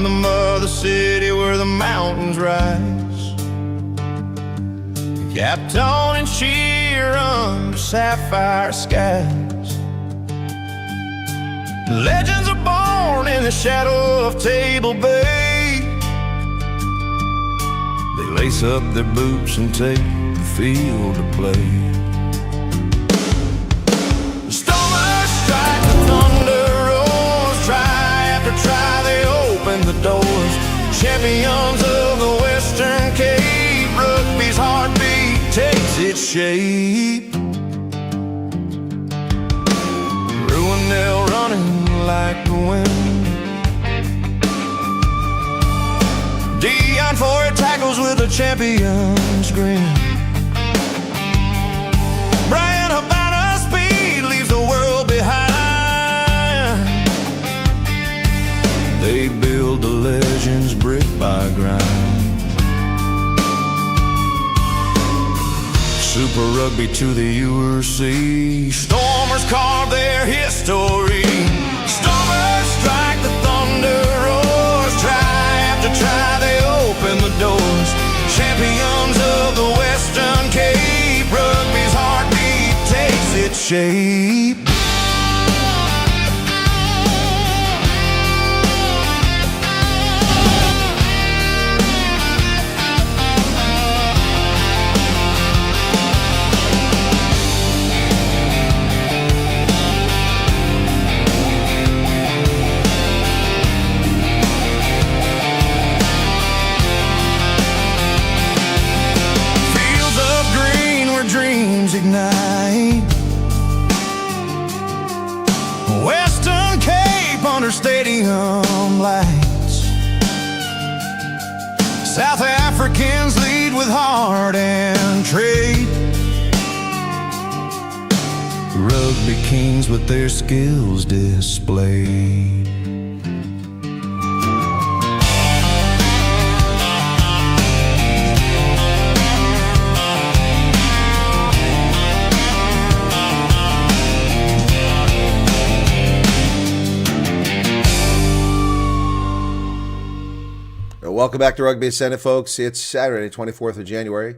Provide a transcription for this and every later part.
from the mother city where the mountains rise. Capped on and cheer under sapphire skies. Legends are born in the shadow of Table Bay. They lace up their boots and take the field to play. The Stormers strike, the thunder roars. Try after try, they open the doors. Champions of the Western Cape, rugby's heartbeat takes its shape. Ruinell running like the wind. Dion Ford tackles with a champion's grin. Brian Havana's speed leaves the world behind. They build the legends brick by grind. Super Rugby to the URC. Stormers carve their history. Stormers strike, the thunder roars. Try after try, they open the doors. Champions of the Western Cape, rugby's heartbeat takes its shape. Ignite. Western Cape under stadium lights. South Africans lead with heart and trade. Rugby kings with their skills displayed. Welcome back to Rugby Ascendant, folks. It's Saturday, 24th of January,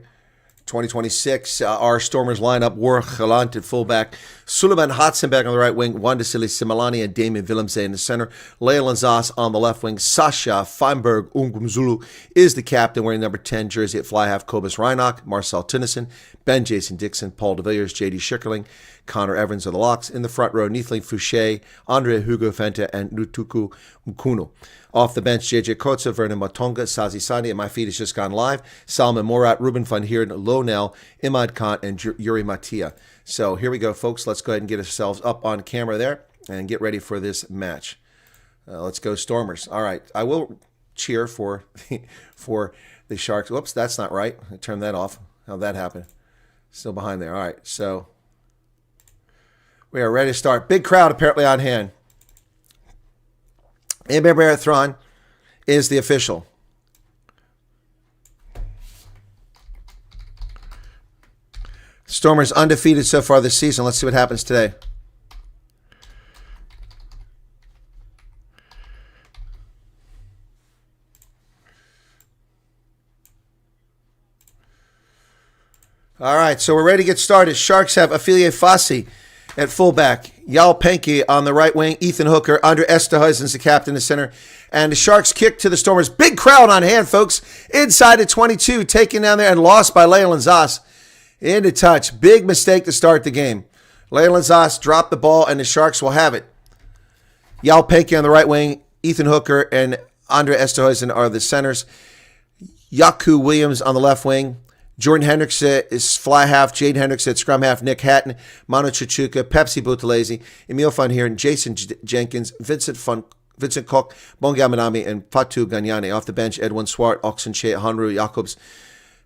2026. Our Stormers lineup: Warwick Galant at fullback, Suleiman Hatzenberg on the right wing, Wandisili Simalani and Damien Willemse in the center, Leyland Zas on the left wing, Sasha Feinberg Ungumzulu is the captain, wearing number 10 jersey at fly half, Cobus Reinach, Marcel Tinnison, Ben Jason Dixon, Paul de Villiers, J.D. Schickerling, Connor Evans are the locks. In the front row, Neithling Fouché, Andre Hugo Fente, and Nutuku Mkuno. Off the bench, JJ Kotza, Vernon Matonga, Sazi Sani, and my feed has just gone live. Salman Morat, Ruben van Heerden, Lonel, Imad Khan, and Yuri Matia. So here we go, folks. Let's go ahead and get ourselves up on camera there and get ready for this match. Let's go Stormers. All right, I will cheer for the Sharks. Whoops, that's not right. I turned that off. How'd that happen? Still behind there. All right, so we are ready to start. Big crowd apparently on hand. Amber Marathon is the official. Stormers undefeated so far this season. Let's see what happens today. All right, so we're ready to get started. Sharks have Ophelia Fassi at fullback, Yal Penke on the right wing, Ethan Hooker, Andre Esterhuizen's the captain, the center, and the Sharks kick to the Stormers. Big crowd on hand, folks. Inside at 22, taken down there and lost by Leyland Zas. Into touch. Big mistake to start the game. Leyland Zas dropped the ball, and the Sharks will have it. Yal Penke on the right wing, Ethan Hooker and Andre Esterhuizen are the centers. Yaku Williams on the left wing. Jordan Hendricks is fly half, Jade Hendricks at scrum half, Nick Hatton, Manu Chichuka, Pepsi Boutalese, Emil Van Heeren, Jason Jenkins, Vincent Koch, Bonga Manami, and Patu Ganyane. Off the bench, Edwin Swart, Oxenche, Hanru Jacobs,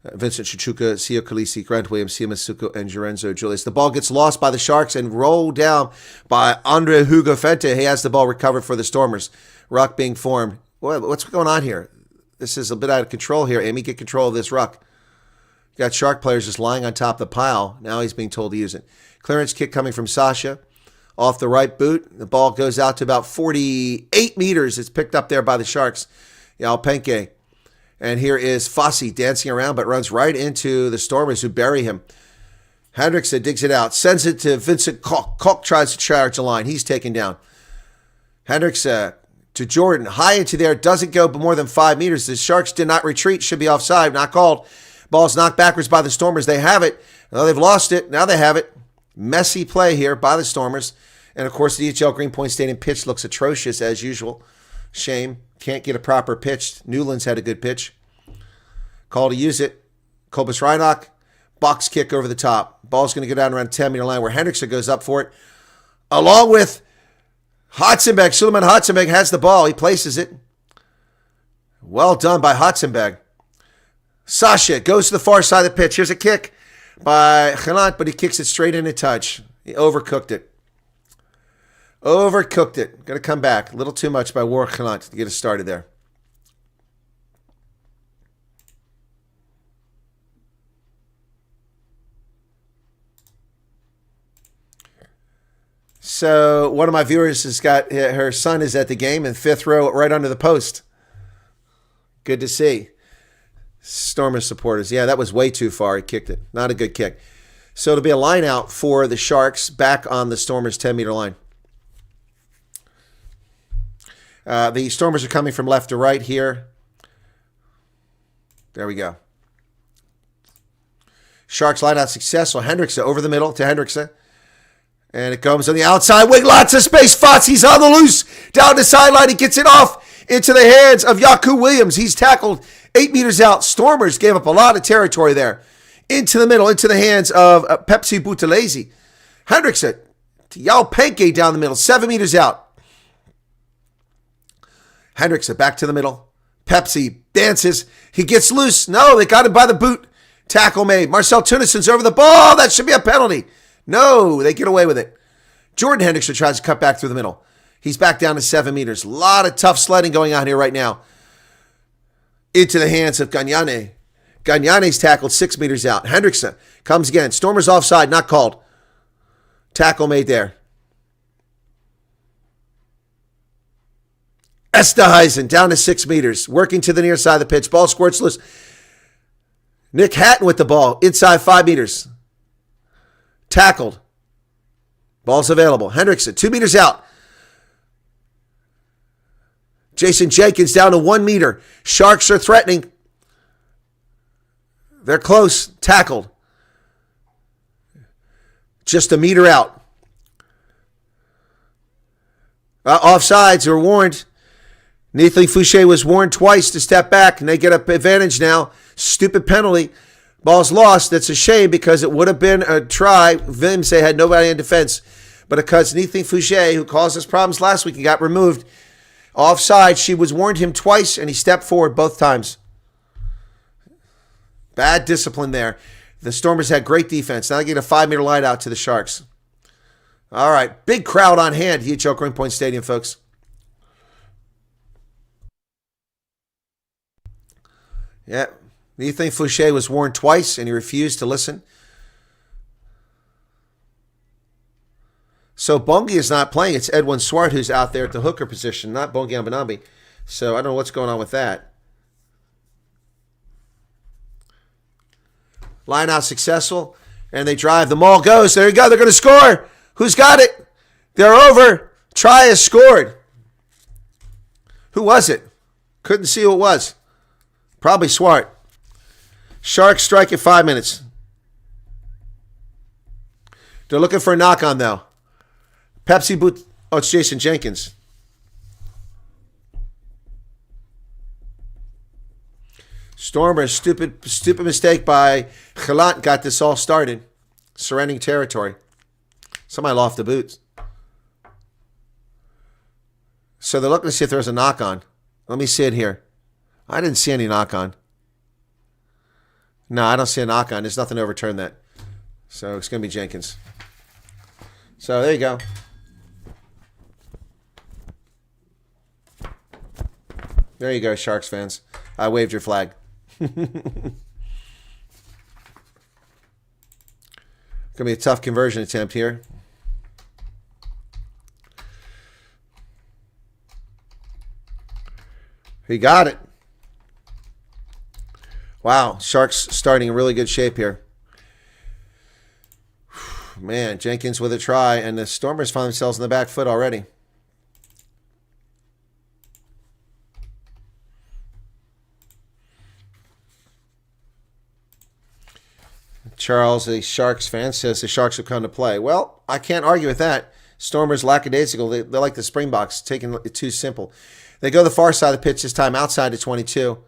Vincent Chichuka, Sio Kalisi, Grant Williams, Sima Suko, and Lorenzo Julius. The ball gets lost by the Sharks and rolled down by Andre Hugo Fente. He has the ball recovered for the Stormers. Ruck being formed. What's going on here? This is a bit out of control here. Amy, get control of this ruck. You got Shark players just lying on top of the pile. Now he's being told to use it. Clearance kick coming from Sasha. off the right boot. The ball goes out to about 48 meters. It's picked up there by the Sharks. Jalpenke. And here is Fossey dancing around, but runs right into the Stormers who bury him. Hendrickson digs it out, sends it to Vincent Koch. Koch tries to charge the line. He's taken down. Hendrickson to Jordan, high into there, doesn't go but more than 5 meters. The Sharks did not retreat, should be offside, not called. Ball's knocked backwards by the Stormers. They have it. Now they've lost it. Now they have it. Messy play here by the Stormers. And, of course, the DHL Greenpoint Stadium pitch looks atrocious as usual. Shame. Can't get a proper pitch. Newlands had a good pitch. Call to use it. Kobus Reinach. Box kick over the top. Ball's going to go down around 10-meter line where Hendrickson goes up for it. Along with Hotzenberg. Suleiman Hotzenberg has the ball. He places it. Well done by Hotzenberg. Sasha goes to the far side of the pitch. Here's a kick by Gelant, but he kicks it straight in a touch. He overcooked it. Overcooked it. Going to come back. A little too much by Warwick Gelant to get us started there. So one of my viewers has got, her son is at the game in 5th row right under the post. Good to see. Stormers supporters. Yeah, that was way too far. He kicked it. Not a good kick. So it'll be a line out for the Sharks back on the Stormers' 10-meter line. The Stormers are coming from left to right here. There we go. Sharks line out successful. Hendrickson over the middle to Hendrickson. And it comes on the outside wing. Lots of space. Fossey's on the loose. Down the sideline. He gets it off into the hands of Yaku Williams. He's tackled 8 meters out. Stormers gave up a lot of territory there. Into the middle. Into the hands of Pepsi Buthelezi. Hendrickson to Jalpenke down the middle. 7 meters out. Hendrickson back to the middle. Pepsi dances. He gets loose. No, they got him by the boot. Tackle made. Marcel Tunison's over the ball. That should be a penalty. No, they get away with it. Jordan Hendrickson tries to cut back through the middle. He's back down to 7 meters. A lot of tough sledding going on here right now. Into the hands of Gagnane. Gagnane's tackled 6 meters out. Hendrickson comes again. Stormers offside, not called. Tackle made there. Esterhuizen down to 6 meters. Working to the near side of the pitch. Ball squirts loose. Nick Hatton with the ball. Inside 5 meters. Tackled. Ball's available. Hendrickson, 2 meters out. Jason Jenkins down to 1 meter. Sharks are threatening. They're close. Tackled. Just a meter out. Offsides are warned. Nathan Fouché was warned twice to step back, and they get an advantage now. Stupid penalty. Ball's lost. That's a shame because it would have been a try. Vimse had nobody in defense. But because Nathan Fouché, who caused us problems last week and got removed, offside, she was warned him twice, and he stepped forward both times. Bad discipline there. The Stormers had great defense. Now they get a 5-meter line out to the Sharks. All right. Big crowd on hand at DHL Greenpoint Stadium, folks. Yeah. Nathan Fouché was warned twice, and he refused to listen. So Bongi is not playing. It's Edwin Swart who's out there at the hooker position, not Bongi Ambanambi. So I don't know what's going on with that. Line out successful, and they drive. The maul goes. There you go. They're going to score. Who's got it? They're over. Try has scored. Who was it? Couldn't see who it was. Probably Swart. Sharks strike at 5 minutes. They're looking for a knock-on, though. Pepsi boot. Oh, it's Jason Jenkins. Stormers, stupid mistake by Gelant got this all started. Surrendering territory. Somebody lost the boots. So they're looking to see if there's a knock-on. Let me see it here. I didn't see any knock-on. No, I don't see a knock-on. There's nothing to overturn that. So it's going to be Jenkins. So there you go. There you go, Sharks fans. I waved your flag. Going to be a tough conversion attempt here. He got it. Wow, Sharks starting in really good shape here. Man, Jenkins with a try, and the Stormers find themselves in the back foot already. Charles, a Sharks fan, says the Sharks have come to play. Well, I can't argue with that. Stormers lackadaisical. They're like the Springboks, taking it too simple. They go the far side of the pitch this time, outside to 22.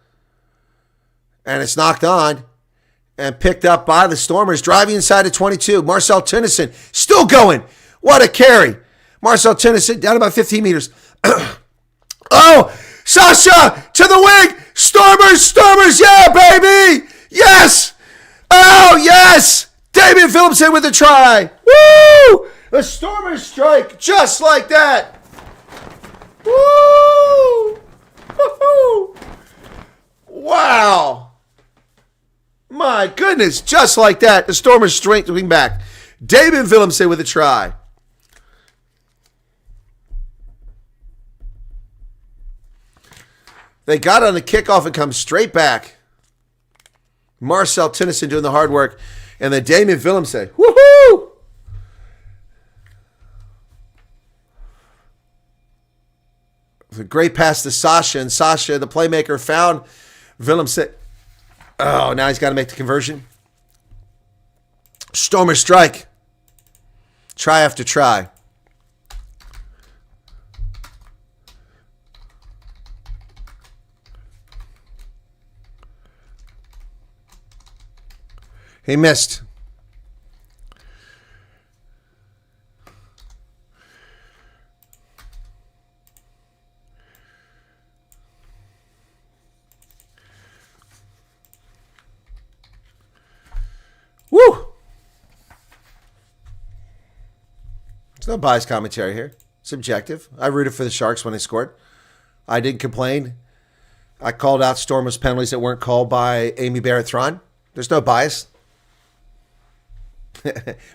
And it's knocked on and picked up by the Stormers, driving inside to 22. Marcel Tennyson still going. What a carry. Marcel Tennyson down about 15 meters. Oh, Sasha to the wing. Stormers, yeah, baby. Yes. Oh, yes! David Phillipson with a try. Woo! The Stormers strike just like that. Woo! Woo-hoo! Wow. My goodness, just like that. The Stormers striking back. David Phillipson with a try. They got on the kickoff and come straight back. Marcel Tennyson doing the hard work. And then Damien Phillipson. Woohoo! A great pass to Sasha. And Sasha, the playmaker, found Phillipson. Oh, now he's got to make the conversion. Stormer strike. Try after try. He missed. Woo! There's no biased commentary here. It's objective. I rooted for the Sharks when they scored. I didn't complain. I called out Stormers penalties that weren't called by Amy Barrett-Thron. There's no bias.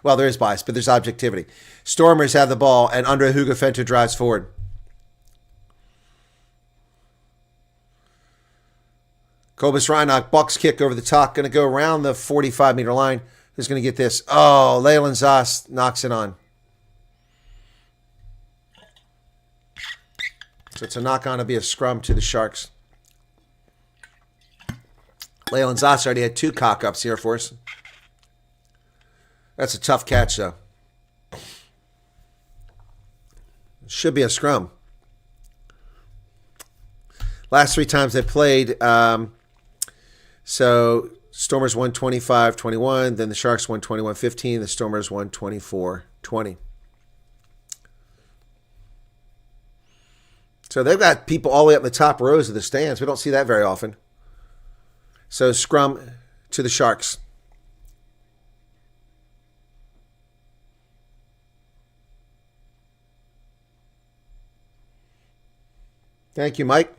Well, there is bias, but there's objectivity. Stormers have the ball, and Andre Hugafenter drives forward. Kobus Reinach, Bucks kick over the top, going to go around the 45-meter line. Who's going to get this? Oh, Leyland Zas knocks it on. So it's a knock-on to be a scrum to the Sharks. Leyland Zas already had 2 cock-ups here for us. That's a tough catch, though. Should be a scrum. Last 3 times they played, so Stormers won 25-21, then the Sharks won 21-15, the Stormers won 24-20. So they've got people all the way up in the top rows of the stands. We don't see that very often. So scrum to the Sharks. Thank you, Mike.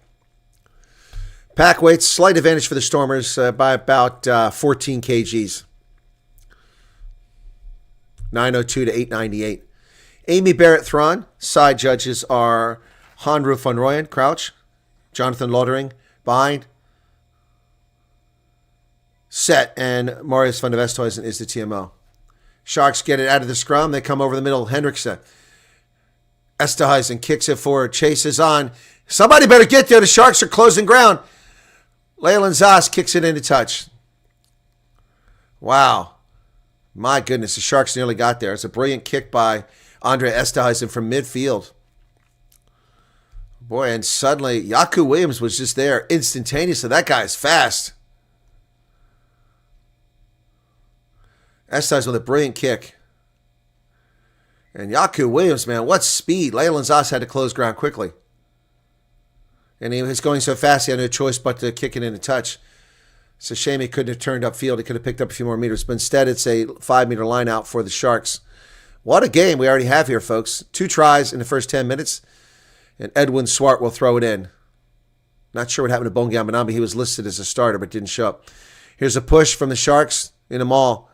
Pack weights, slight advantage for the Stormers by about 14 kgs. 902 to 898. Amy Barrett-Thron. Side judges are Hanru van Rooyen, crouch. Jonathan Lottering, bind. Set, and Marius van der Westhuizen is the TMO. Sharks get it out of the scrum. They come over the middle. Hendrickson. Esterhuizen kicks it forward, chases on. Somebody better get there. The Sharks are closing ground. Leyland Zas kicks it into touch. Wow. My goodness, the Sharks nearly got there. It's a brilliant kick by Andre Esterhuizen from midfield. Boy, and suddenly Yaku Williams was just there instantaneously. That guy is fast. Esterhuizen with a brilliant kick. And Yaku Williams, man, what speed. Leyland Zas had to close ground quickly. And he was going so fast, he had no choice but to kick it into touch. It's a shame he couldn't have turned upfield. He could have picked up a few more meters. But instead, it's a 5-meter line out for the Sharks. What a game we already have here, folks. 2 tries in the first 10 minutes. And Edwin Swart will throw it in. Not sure what happened to Bonga Manambi. He was listed as a starter, but didn't show up. Here's a push from the Sharks in a maul.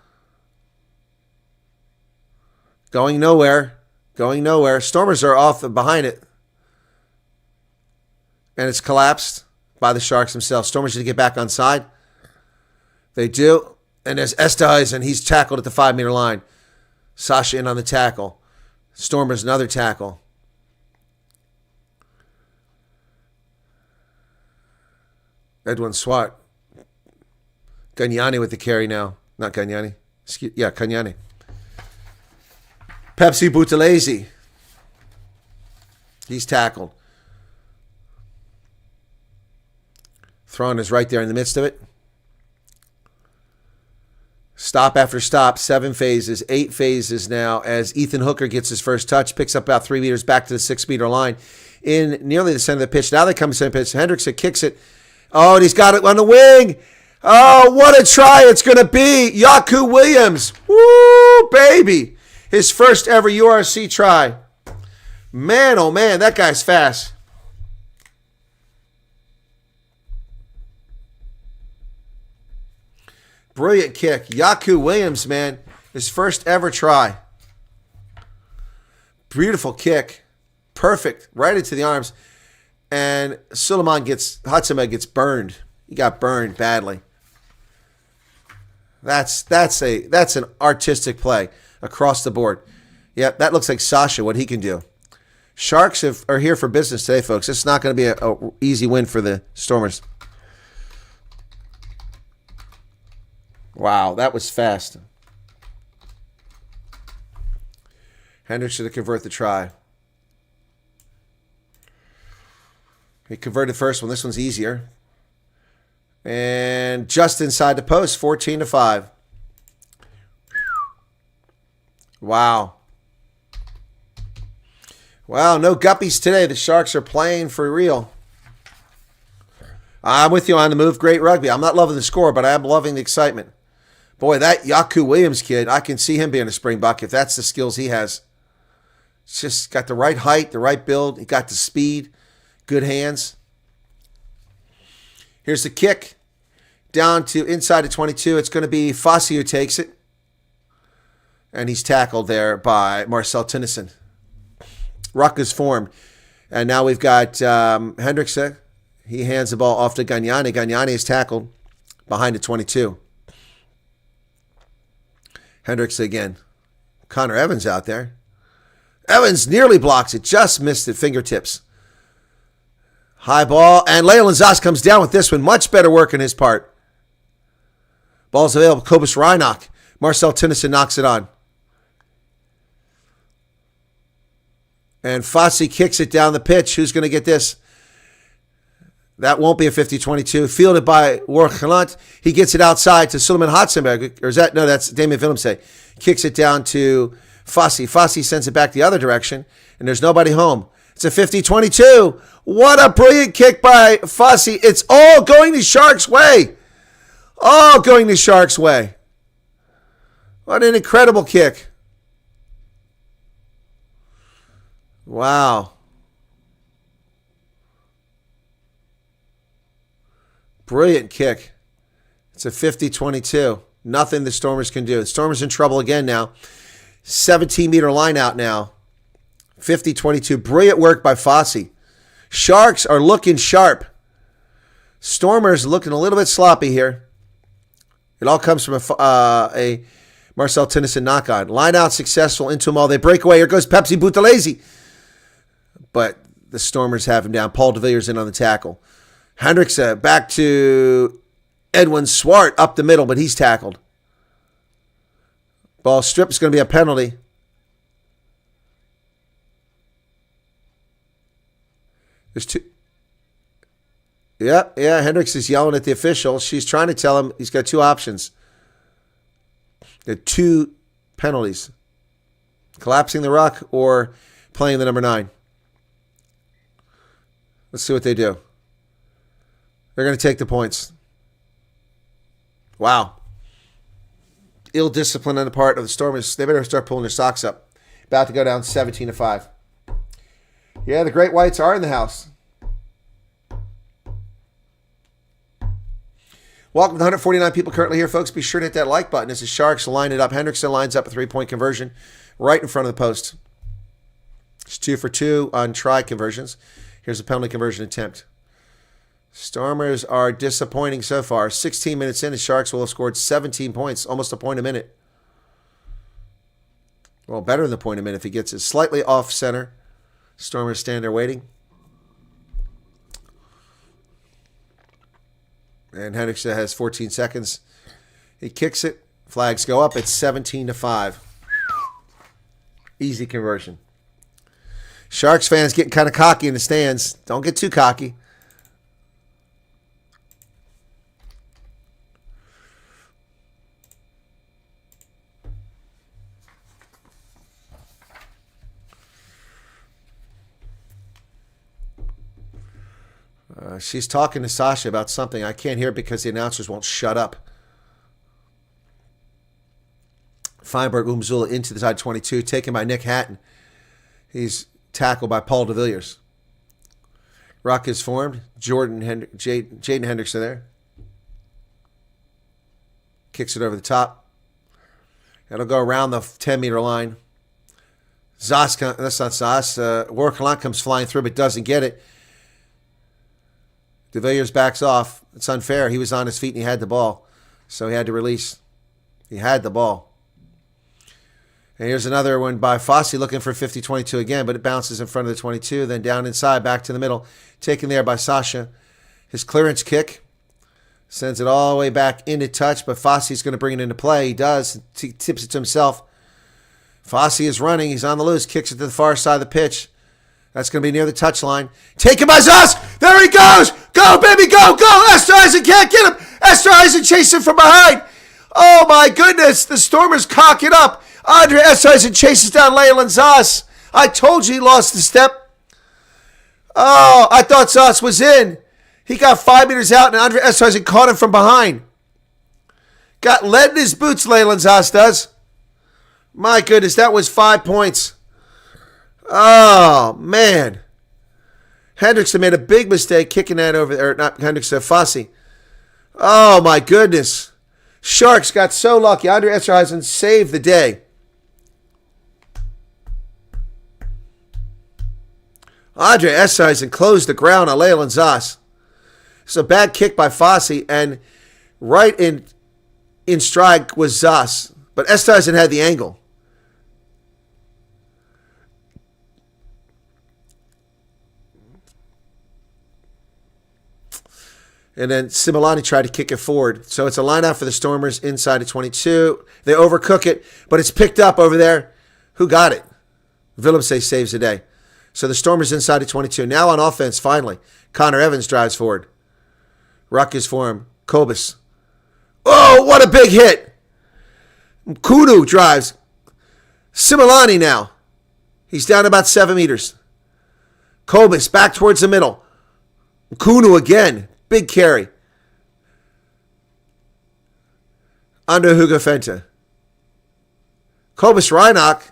Going nowhere. Going nowhere. Stormers are off behind it. And it's collapsed. by the Sharks themselves. Stormers need to get back on side. They do. And there's Esterhuizen. He's tackled at the 5-meter line. Sasha in on the tackle. Stormers another tackle. Edwin Swat. Gagnani with the carry now. Not Gagnani. Gagnani. Pepsi Buthelezi. He's tackled. Thrawn is right there in the midst of it. Stop after stop, 7 phases, 8 phases now as Ethan Hooker gets his first touch, picks up about 3 meters back to the 6-meter line in nearly the center of the pitch. Now they come to the center pitch. Hendrickson kicks it. Oh, and he's got it on the wing. Oh, what a try it's going to be. Yaku Williams. Woo, baby. His first ever URC try. Man, oh man, that guy's fast. Brilliant kick. Yaku Williams, man. His first ever try. Beautiful kick. Perfect. Right into the arms. And Hudson gets burned. He got burned badly. That's an artistic play across the board. Yeah, that looks like Sasha, what he can do. Sharks are here for business today, folks. It's not going to be an easy win for the Stormers. Wow, that was fast. Hendrickson to convert the try. He converted the first one. This one's easier. And just inside the post, 14-5. Wow. Wow, no guppies today. The Sharks are playing for real. I'm with you on the move. Great rugby. I'm not loving the score, but I am loving the excitement. Boy, that Yaku Williams kid, I can see him being a Springbok if that's the skills he has. It's just got the right height, the right build. He got the speed, good hands. Here's the kick down to inside of 22. It's going to be Fossey who takes it. And he's tackled there by Marcel Tennyson. Ruck is formed. And now we've got Hendrickson. He hands the ball off to Gagnani. Gagnani is tackled behind the 22. Hendrickson again. Connor Evans out there. Evans nearly blocks it. Just missed it. Fingertips. High ball. And Leyland Zas comes down with this one. Much better work on his part. Ball's available. Kobus Reinach. Marcel Tennyson knocks it on. And Fossey kicks it down the pitch. Who's going to get this? That won't be a 50-22. Fielded by Warwick Galant. He gets it outside to Suleiman Hatzenberg. Or is that? No, that's Damien Willemse. Kicks it down to Fossey. Fossey sends it back the other direction. And there's nobody home. It's a 50-22. What a brilliant kick by Fossey. It's all going the Sharks' way. All going the Sharks' way. What an incredible kick. Wow. Brilliant kick. It's a 50-22. Nothing the Stormers can do. The Stormers in trouble again now. 17-meter line out now. 50-22. Brilliant work by Fossey. Sharks are looking sharp. Stormers looking a little bit sloppy here. It all comes from a Marcel Tennyson knock-on. Line out successful into them all. They break away. Here goes Pepsi Buthelezi. But the Stormers have him down. Paul de Villiers in on the tackle. Hendrickson back to Edwin Swart up the middle, but he's tackled. Ball strip is going to be a penalty. There's two. Yeah, Hendricks is yelling at the official. She's trying to tell him he's got two options. There are two penalties. Collapsing the ruck or playing the number 9. Let's see what they do. They're going to take the points. Wow. Ill discipline on the part of the Stormers. They better start pulling their socks up. About to go down 17-5. Yeah, the Great Whites are in the house. Welcome to 149 people currently here, folks. Be sure to hit that like button as the Sharks line it up. Hendrickson lines up a 3-point conversion right in front of the post. It's 2 for 2 on try conversions. Here's a penalty conversion attempt. Stormers are disappointing so far. 16 minutes in, the Sharks will have scored 17 points, almost a point a minute. Well, better than a point a minute if he gets it. Slightly off center. Stormers stand there waiting. And Hendrickson has 14 seconds. He kicks it. Flags go up. It's 17-5. Easy conversion. Sharks fans getting kind of cocky in the stands. Don't get too cocky. She's talking to Sasha about something. I can't hear because the announcers won't shut up. Feinberg Umzula into the side 22, taken by Nick Hatton. He's tackled by Paul DeVilliers. Ruck is formed. Jaden Hendrickson there. Kicks it over the top. It'll go around the 10-meter line. That's not Zas. Warkalan comes flying through but doesn't get it. DeVilliers backs off. It's unfair. He was on his feet and he had the ball. So he had to release. He had the ball. And here's another one by Fossey looking for 50-22 again, but it bounces in front of the 22, then down inside, back to the middle. Taken there by Sasha. His clearance kick sends it all the way back into touch, but Fossey's going to bring it into play. He does. He tips it to himself. Fossey is running. He's on the loose. Kicks it to the far side of the pitch. That's going to be near the touchline. Taken by Zas. There he goes. Go, baby, go, go. Esterhuizen can't get him. Esterhuizen chasing from behind. Oh, my goodness. The Stormers cock it up. Andre Esterhuizen chases down Leyland Zas. I told you he lost the step. Oh, I thought Zas was in. He got 5 meters out, and Andre Esterhuizen caught him from behind. Got lead in his boots, Leyland Zas does. My goodness, that was 5 points. Oh, man. Hendrickson made a big mistake kicking that over there. Not Hendrickson, Fossey. Oh, my goodness. Sharks got so lucky. Andre Esterhuizen saved the day. Andre Esterhuizen closed the ground on Leyland Zas. It's a bad kick by Fossey, and right in stride was Zas. But Esterhuizen had the angle. And then Similani tried to kick it forward. So it's a line out for the Stormers inside the 22. They overcook it, but it's picked up over there. Who got it? Villemse saves the day. So the Stormers inside the 22. Now on offense, finally. Connor Evans drives forward. Ruck is for him. Kobus. Oh, what a big hit. Kudu drives. Similani now. He's down about 7 meters. Kobus back towards the middle. Kudu again. Big carry. Under Hugo Fenta. Kobus Reinach.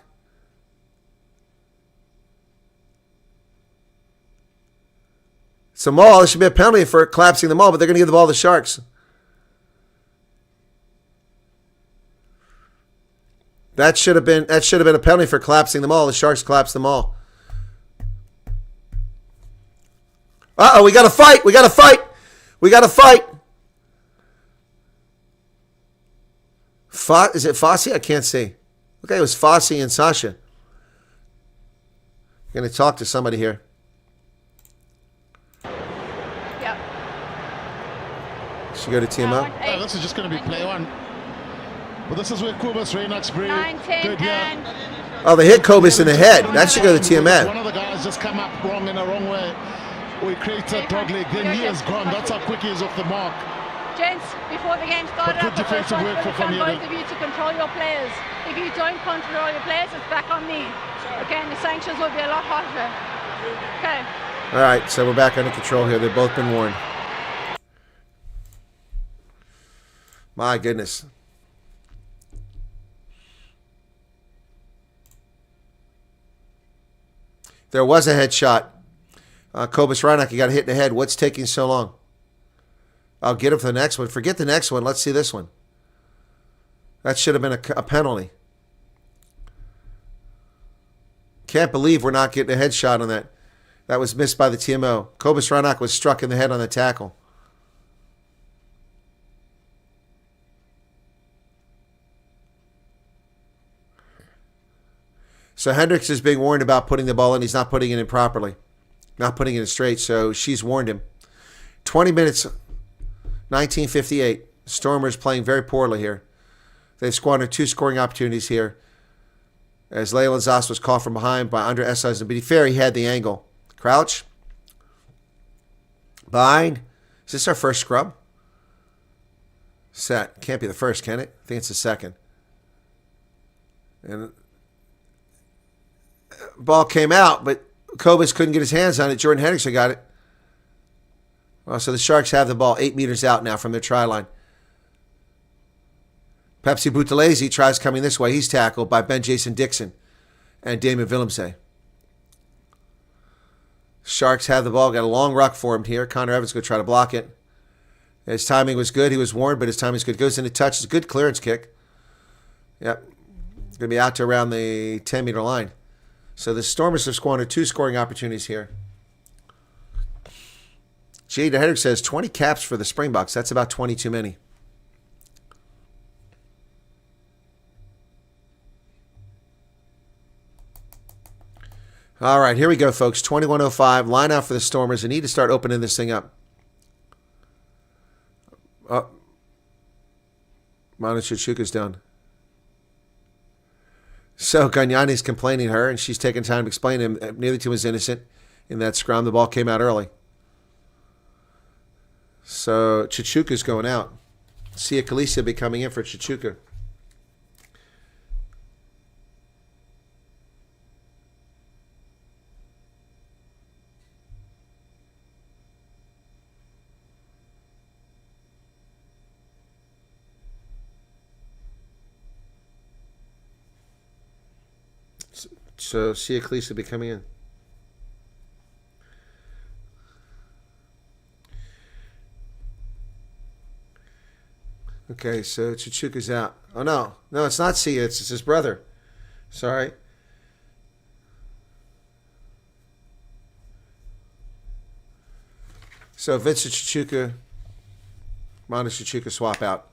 It's a maul. There should be a penalty for collapsing the maul, but they're going to give the ball to the Sharks. That should have been a penalty for collapsing the maul. The Sharks collapsed the maul. Uh-oh, we got to fight. We got to fight. We got to fight. Is it Fossey? I can't see. Okay, it was Fossey and Sasha. I'm going to talk to somebody here. Yep. Should go to team up. Oh, this is just going to be play one. But this is where Kobus Reinach's brave. 19 Good, yeah. and Oh, they hit Kobus in the head. That should go to TMN. One of the guys just come up wrong in the wrong way. We created dog leg, then he is gone. That's how quick he is off the mark. gents, before the game started, But good defensive work for from Fanieri. both of you to control your players. If you don't control your players, it's back on me. Okay, and the sanctions will be a lot harsher. Okay. All right, so we're back under control here. They've both been warned. My goodness. There was a headshot. Kobus Reinach, he got hit in the head. What's taking so long? I'll get him for the next one. Forget the next one. Let's see this one. That should have been a penalty. Can't believe we're not getting a headshot on that. That was missed by the TMO. Kobus Ranak was struck in the head on the tackle. So Hendricks is being warned about putting the ball in. He's not putting it in properly. Not putting it in straight, so she's warned him. 20 minutes, 1958. Stormers playing very poorly here. They've squandered 2 scoring opportunities here. As Leyland Zas was caught from behind by Andre Esseisen. But to be fair, he had the angle. Crouch. Bind. Is this our first scrub? Set. Can't be the first, can it? I think it's the second. And ball came out, but Kobus couldn't get his hands on it. Jordan Henderson got it. Well, so the Sharks have the ball 8 meters out now from their try line. Pepsi Buthelezi tries coming this way. He's tackled by Ben Jason Dixon and Damon Willemse. Sharks have the ball. Got a long ruck formed here. Connor Evans going to try to block it. His timing was good. He was warned, but his timing is good. Goes into touch. It's a good clearance kick. Yep. Going to be out to around the 10-meter line. So the Stormers have squandered 2 scoring opportunities here. Jade Hedrick says 20 caps for the Springboks. That's about 20 too many. All right, here we go, folks. 21:05. Line out for the Stormers. They need to start opening this thing up. Oh. Mana Chuchuka's down. So Gagnani's complaining to her, and she's taking time to explain to him. Neither team was innocent in that scrum. The ball came out early. So Chuchuka's going out. Sia Khaleesi will be coming in for Chuchuka. So Sia Khaleesi will be coming in. Okay, so Chuchuka's out. Oh, no. No, it's not Sia. It's his brother. Sorry. So Vincent Chuchuka, Mana Chuchuka swap out.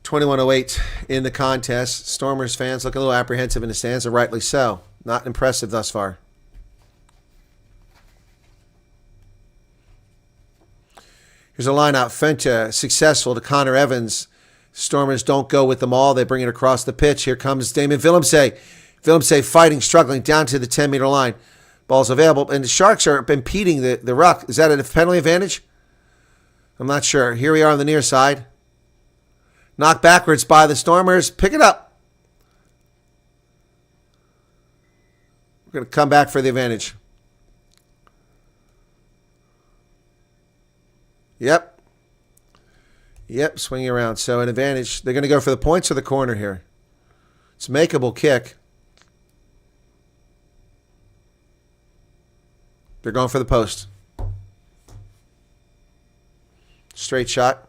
.21:08 in the contest. Stormers fans look a little apprehensive in the stands, and rightly so. Not impressive thus far. Here's a line out. Fenta successful to Connor Evans. Stormers don't go with them all. They bring it across the pitch. Here comes Damon Willemse. Willemse fighting, struggling down to the 10-meter line. Ball's available. And the Sharks are impeding the ruck. Is that a penalty advantage? I'm not sure. Here we are on the near side. Knocked backwards by the Stormers. Pick it up. We're going to come back for the advantage. Yep. Yep, swinging around. So an advantage. They're going to go for the points or the corner here. It's a makeable kick. They're going for the post. Straight shot.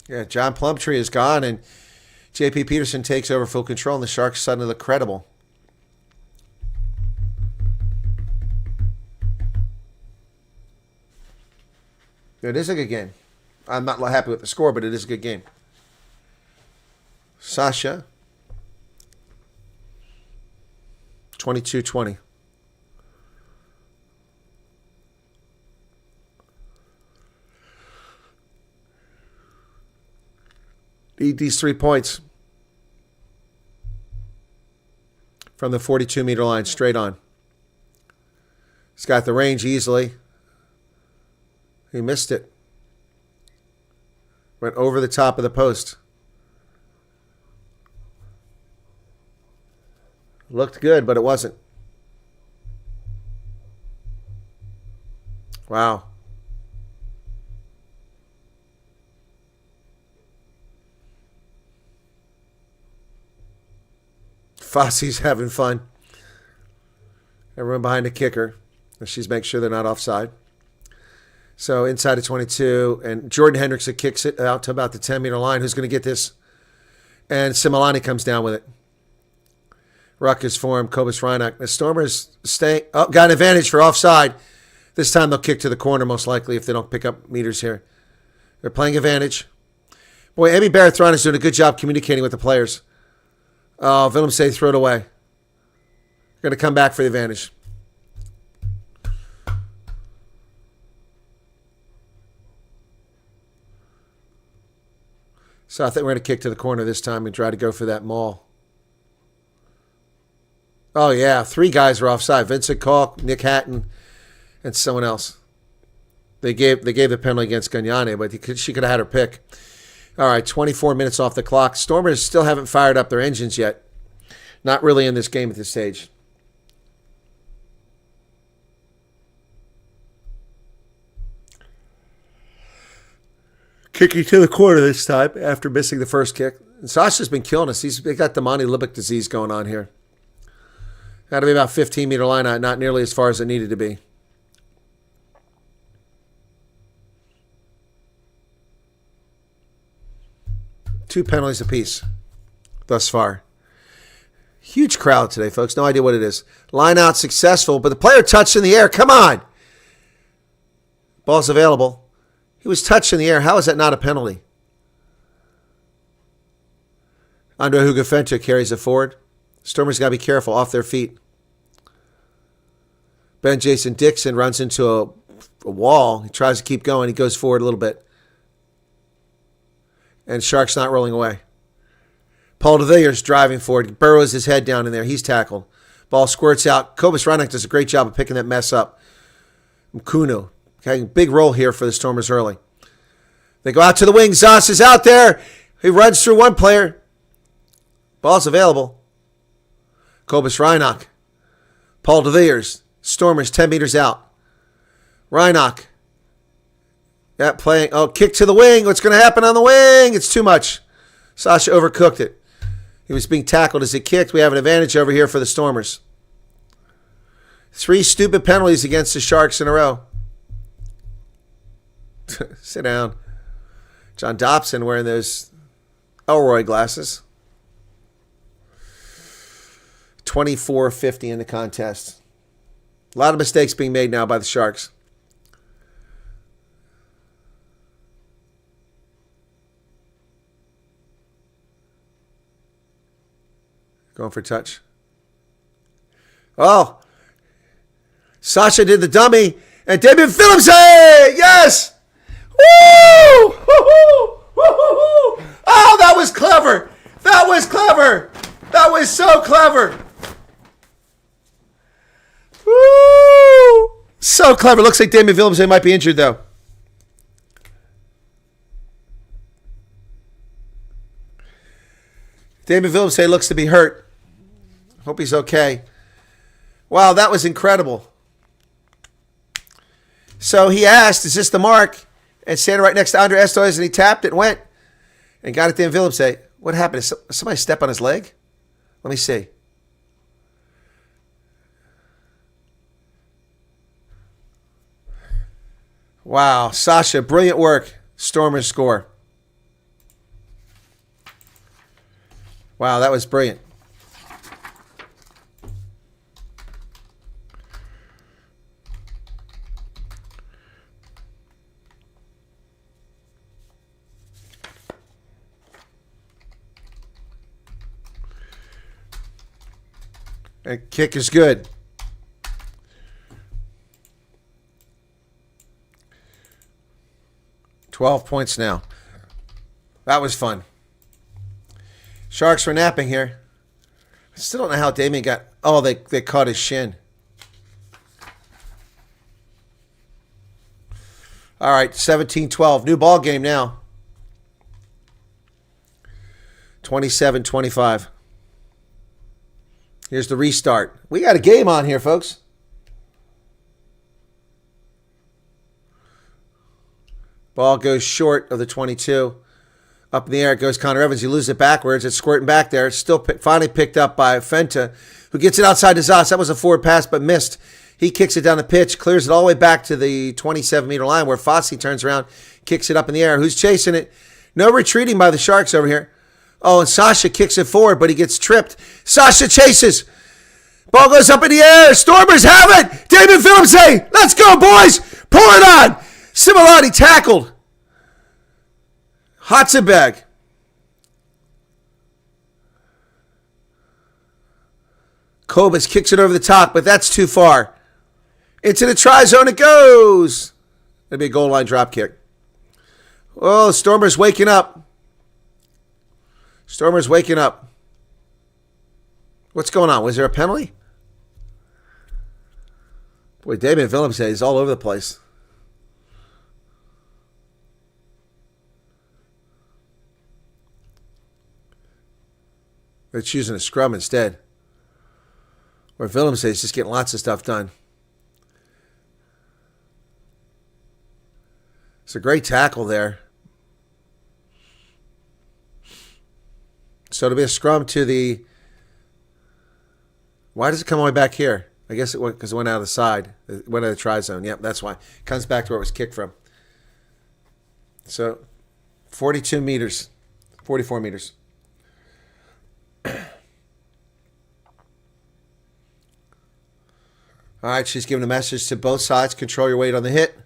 Yeah, John Plumtree is gone, and J.P. Peterson takes over full control, and the Sharks suddenly look credible. It is a good game. I'm not happy with the score, but it is a good game. Sasha. 22-20. Need these 3 points from the 42-meter line straight on. He's got the range easily. He missed it. Went over the top of the post. Looked good, but it wasn't. Wow. Fosse's having fun. Everyone behind the kicker. She's making sure they're not offside. So inside of 22, and Jordan Hendrickson kicks it out to about the 10-meter line. Who's going to get this? And Similani comes down with it. Ruck is formed. Kobus Reinach. The Stormers stay. Oh, got an advantage for offside. This time they'll kick to the corner most likely if they don't pick up meters here. They're playing advantage. Boy, Emmy Barrett-Thron is doing a good job communicating with the players. Oh, Willemse throw it away. Going to come back for the advantage. So I think we're going to kick to the corner this time and try to go for that maul. Oh, yeah. 3 guys were offside. Vincent Kalk, Nick Hatton, and someone else. They gave the penalty against Gagnane, but she could have had her pick. All right, 24 minutes off the clock. Stormers still haven't fired up their engines yet. Not really in this game at this stage. Kicking to the corner this time after missing the first kick. And Sasha's been killing us. He's got the Monty Libbik disease going on here. Got to be about 15-meter line out, not nearly as far as it needed to be. Two penalties apiece thus far. Huge crowd today, folks. No idea what it is. Line out successful, but the player touched in the air. Come on. Ball's available. He was touched in the air. How is that not a penalty? Andre Hugafenta carries it forward. Stormers got to be careful off their feet. Ben Jason Dixon runs into a wall. He tries to keep going. He goes forward a little bit. And Sharks not rolling away. Paul de Villiers driving forward. He burrows his head down in there. He's tackled. Ball squirts out. Kobus Reinach does a great job of picking that mess up. Mkuno. Okay, big roll here for the Stormers early. They go out to the wing. Zas is out there. He runs through one player. Ball's available. Kobus Reinach. Paul de Villiers. Stormers 10 meters out. Reinach. That playing. Oh, kick to the wing. What's going to happen on the wing? It's too much. Sasha overcooked it. He was being tackled as he kicked. We have an advantage over here for the Stormers. 3 stupid penalties against the Sharks in a row. Sit down. John Dobson wearing those Elroy glasses. 24-50 in the contest. A lot of mistakes being made now by the Sharks. Going for touch. Oh. Sasha did the dummy. And David Phillips, hey! Yes! Woo! Woo-hoo! Woo-hoo-hoo! Oh, that was clever. That was clever. That was so clever. Woo! So clever. Looks like Damien Phillips might be injured, though. Damien Phillips looks to be hurt. Hope he's okay. Wow, that was incredible. So he asked, is this the mark? And standing right next to Andre Estoiz, and he tapped it and went. And got it to Phillips. What happened? Did somebody step on his leg? Let me see. Wow, Sasha, brilliant work. Stormers score. Wow, that was brilliant. And kick is good. $12 points now. That was fun. Sharks were napping here. I still don't know how Damien got... Oh, they caught his shin. All right, 17-12. New ball game now. 27-25. Here's the restart. We got a game on here, folks. Ball goes short of the 22. Up in the air it goes Connor Evans. He loses it backwards. It's squirting back there. It's still finally picked up by Fenta, who gets it outside to Zas. That was a forward pass, but missed. He kicks it down the pitch, clears it all the way back to the 27-meter line where Fossey turns around, kicks it up in the air. Who's chasing it? No retreating by the Sharks over here. Oh, and Sasha kicks it forward, but he gets tripped. Sasha chases. Ball goes up in the air. Stormers have it. David Phillips, hey, let's go, boys. Pull it on. Similati tackled. Hatzenberg. Kobus kicks it over the top, but that's too far. Into the try zone it goes. That'd be a goal line drop kick. Oh, Stormers waking up. Stormers waking up. What's going on? Was there a penalty? Boy, David Phillips is all over the place. They're choosing a scrum instead. Where Phillips is just getting lots of stuff done. It's a great tackle there. So it'll be a scrum to the... Why does it come all the way back here? I guess it went because it went out of the side. It went out of the try zone. Yep, that's why. It comes back to where it was kicked from. So 42 meters. 44 meters. All right, she's giving a message to both sides. Control your weight on the hit.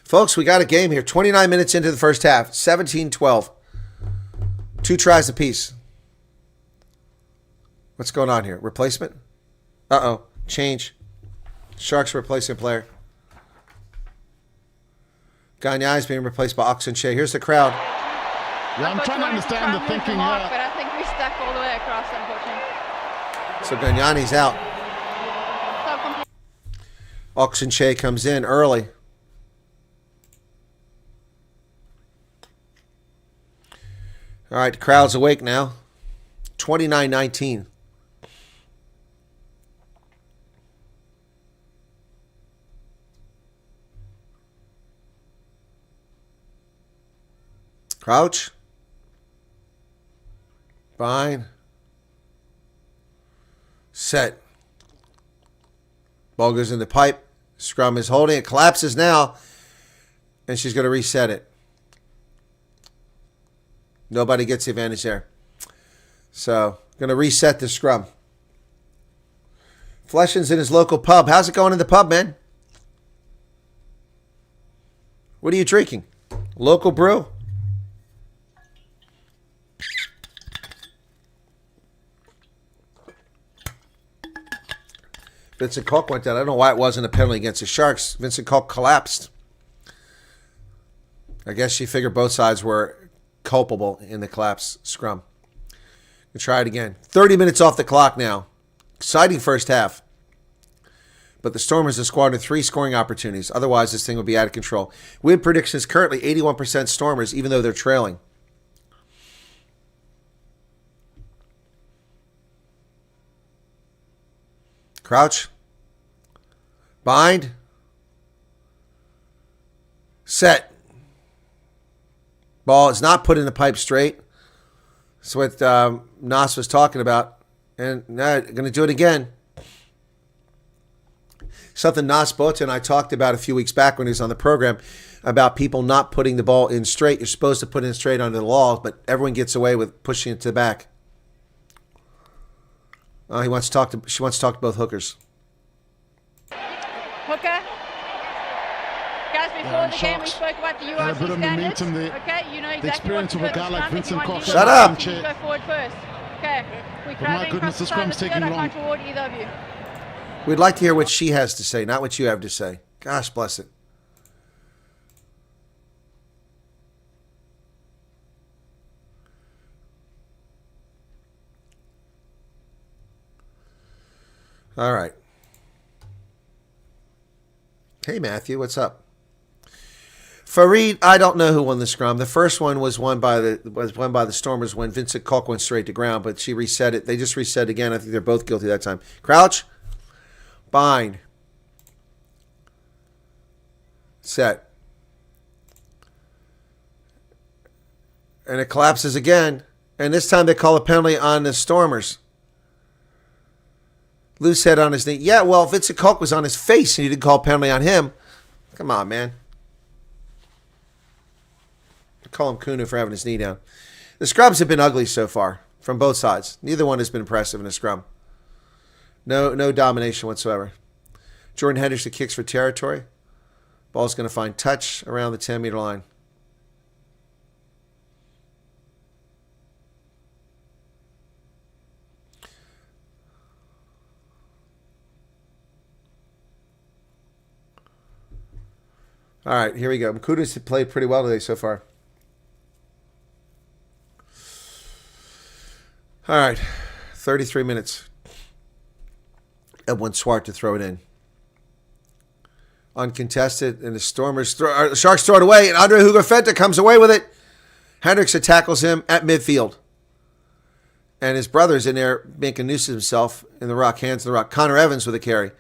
Folks, we got a game here. 29 minutes into the first half. 17-12. 2 tries apiece. What's going on here? Replacement? Uh-oh. Change. Sharks replacing player. Gagne is being replaced by Oxenche. Here's the crowd. Yeah, I'm trying to understand the thinking here. But I think we stuck all the way across, unfortunately. So Gagnani's out. Oxenche comes in early. All right, the crowd's awake now. 29-19. Crouch. Bind. Set. Ball goes in the pipe. Scrum is holding. It collapses now. And she's going to reset it. Nobody gets the advantage there. So, going to reset the scrum. Fleshin's in his local pub. How's it going in the pub, man? What are you drinking? Local brew? Vincent Koch went down. I don't know why it wasn't a penalty against the Sharks. Vincent Koch collapsed. I guess she figured both sides were culpable in the collapse scrum. We'll try it again. 30 minutes off the clock now. Exciting first half. But the Stormers have squandered 3 scoring opportunities. Otherwise, this thing would be out of control. Win prediction is currently 81% Stormers, even though they're trailing. Crouch. Bind. Set. Ball is not put in the pipe straight. That's what Nas was talking about. And now going to do it again. Something Nas Bota and I talked about a few weeks back when he was on the program about people not putting the ball in straight. You're supposed to put it in straight under the law, but everyone gets away with pushing it to the back. She wants to talk to both hookers. Hooker. Guys, before the game we spoke about the URC standards. Okay, you know exactly the experience of a guy like Vincent Koch. Shut up! Go forward first. Okay. We're my goodness, the scrum's taking long. I can't reward either of you. We'd like to hear what she has to say, not what you have to say. Gosh bless it. All right. Hey, Matthew, what's up? Fareed, I don't know who won the scrum. The first one was won by the Stormers when Vincent Koch went straight to ground, but she reset it. They just reset again. I think they're both guilty that time. Crouch. Bind. Set. And it collapses again. And this time they call a penalty on the Stormers. Loose head on his knee. Yeah, well, Vincent Koch was on his face and you didn't call a penalty on him. Come on, man. Call him Kuhn for having his knee down. The scrums have been ugly so far from both sides. Neither one has been impressive in a scrum. No domination whatsoever. Jordan Henderson kicks for territory. Ball's going to find touch around the 10-meter line. All right, here we go. Mkudu's played pretty well today so far. All right, 33 minutes. Edwin Swart to throw it in. Uncontested, and the Sharks throw it away, and Andre Hugafenta comes away with it. Hendrickson tackles him at midfield. And his brother's in there making noose of himself in the rock, hands in the rock. Connor Evans with a carry.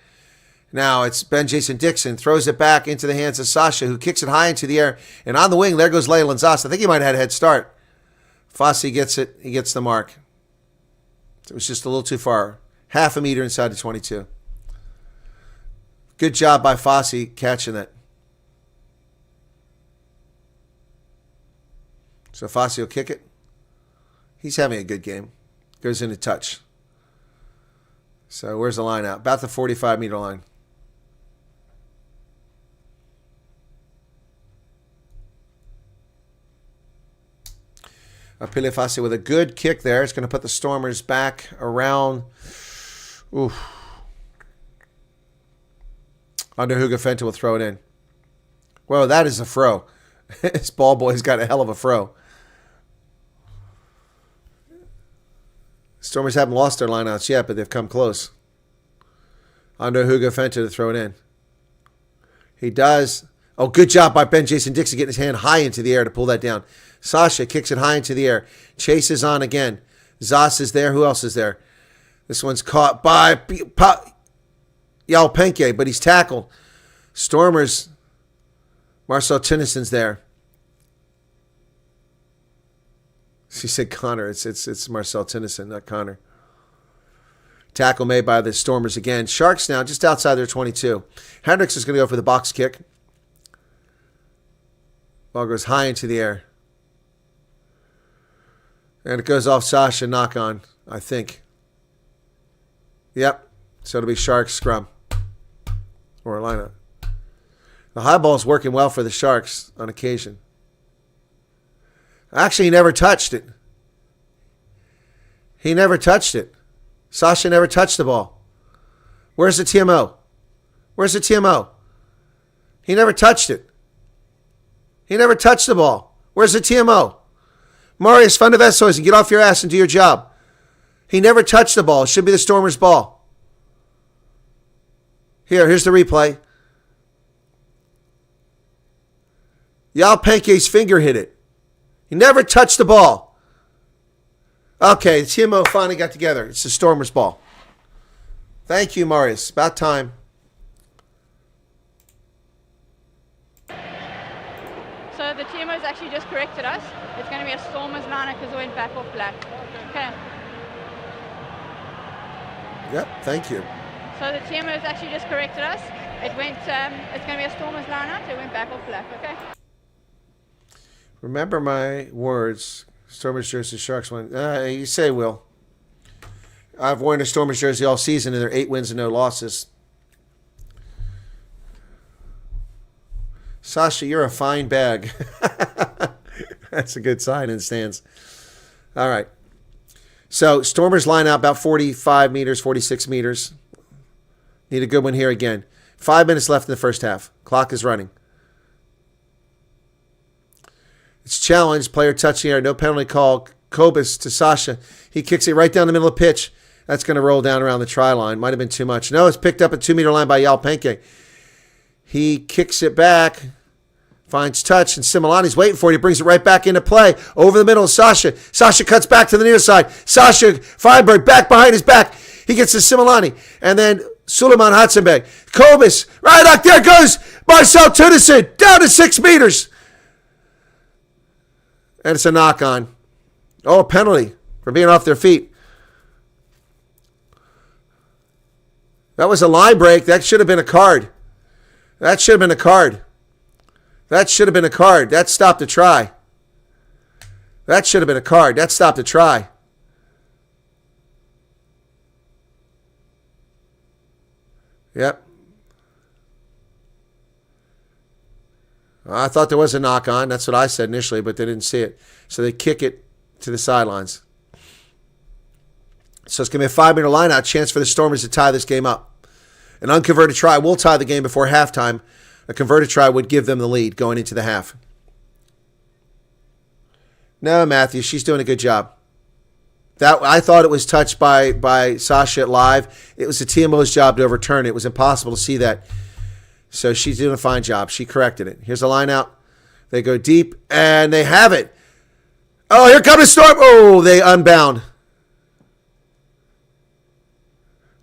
Now it's Ben Jason Dixon, throws it back into the hands of Sasha, who kicks it high into the air. And on the wing, there goes Leyland Zas. I think he might have had a head start. Fossey gets it. He gets the mark. It was just a little too far. Half a meter inside the 22. Good job by Fossey catching that. So Fossey will kick it. He's having a good game. Goes into touch. So where's the line out? About the 45-meter line. Pele Fossey with a good kick there. It's going to put the Stormers back around. Oof. Under Hugafenta will throw it in. Well, that is a fro. This ball boy's got a hell of a fro. Stormers haven't lost their lineouts yet, but they've come close. Under Hugafenta to throw it in. He does. Oh, good job by Ben Jason Dixon getting his hand high into the air to pull that down. Sasha kicks it high into the air. Chases on again. Zas is there. Who else is there? This one's caught by Yalpenke, but he's tackled. Stormers. Marcel Tinnisson's there. She said Connor. It's Marcel Tinnisson, not Connor. Tackle made by the Stormers again. Sharks now just outside their 22. Hendricks is going to go for the box kick. Ball goes high into the air. And it goes off Sasha, knock on, I think. Yep. So it'll be Sharks scrum. Or a lineup. The high ball's working well for the Sharks on occasion. Actually, he never touched it. He never touched it. Sasha never touched the ball. Where's the TMO? Where's the TMO? He never touched it. He never touched the ball. Where's the TMO? Marius van der Westhuizen, get off your ass and do your job. He never touched the ball. It should be the Stormers' ball. Here's the replay. Yalpenke's finger hit it. He never touched the ball. Okay, the TMO finally got together. It's the Stormers' ball. Thank you, Marius. About time. So the TMO's actually just corrected us. It's going to be a Stormers liner because it went back off black. Okay. Yep, thank you. So the TMO's actually just corrected us. It's going to be a Stormers liner. It went back off black. Okay. Remember my words. Stormers jersey, Sharks win. You say, Will. I've worn a Stormers jersey all season, and they're 8 wins and no losses. Sasha, you're a fine bag. That's a good sign in the stands. All right. So Stormers line out about 45 meters, 46 meters. Need a good one here again. 5 minutes left in the first half. Clock is running. It's challenged. Player touching air. No penalty call. Kobus to Sasha. He kicks it right down the middle of the pitch. That's going to roll down around the try line. Might have been too much. No, it's picked up at 2 meter line by Yalpenke. He kicks it back. Finds touch, and Similani's waiting for it. He brings it right back into play. Over the middle of Sasha. Sasha cuts back to the near side. Sasha Feinberg back behind his back. He gets to Similani. And then Suleiman Hatzenberg. Kobus. Right up there goes Marcel Tinnissson. Down to 6 meters. And it's a knock on. Oh, a penalty for being off their feet. That was a line break. That should have been a card. That should have been a card. That should have been a card. That stopped the try. That should have been a card. That stopped a try. Yep. I thought there was a knock on. That's what I said initially, but they didn't see it. So they kick it to the sidelines. So it's going to be a 5-meter line-out, chance for the Stormers to tie this game up. An unconverted try will tie the game before halftime. A converted try would give them the lead going into the half. No, Matthew, she's doing a good job. I thought it was touched by Sasha live. It was the TMO's job to overturn it. It was impossible to see that. So she's doing a fine job. She corrected it. Here's a line out. They go deep, and they have it. Oh, here comes the Storm. Oh, they unbound.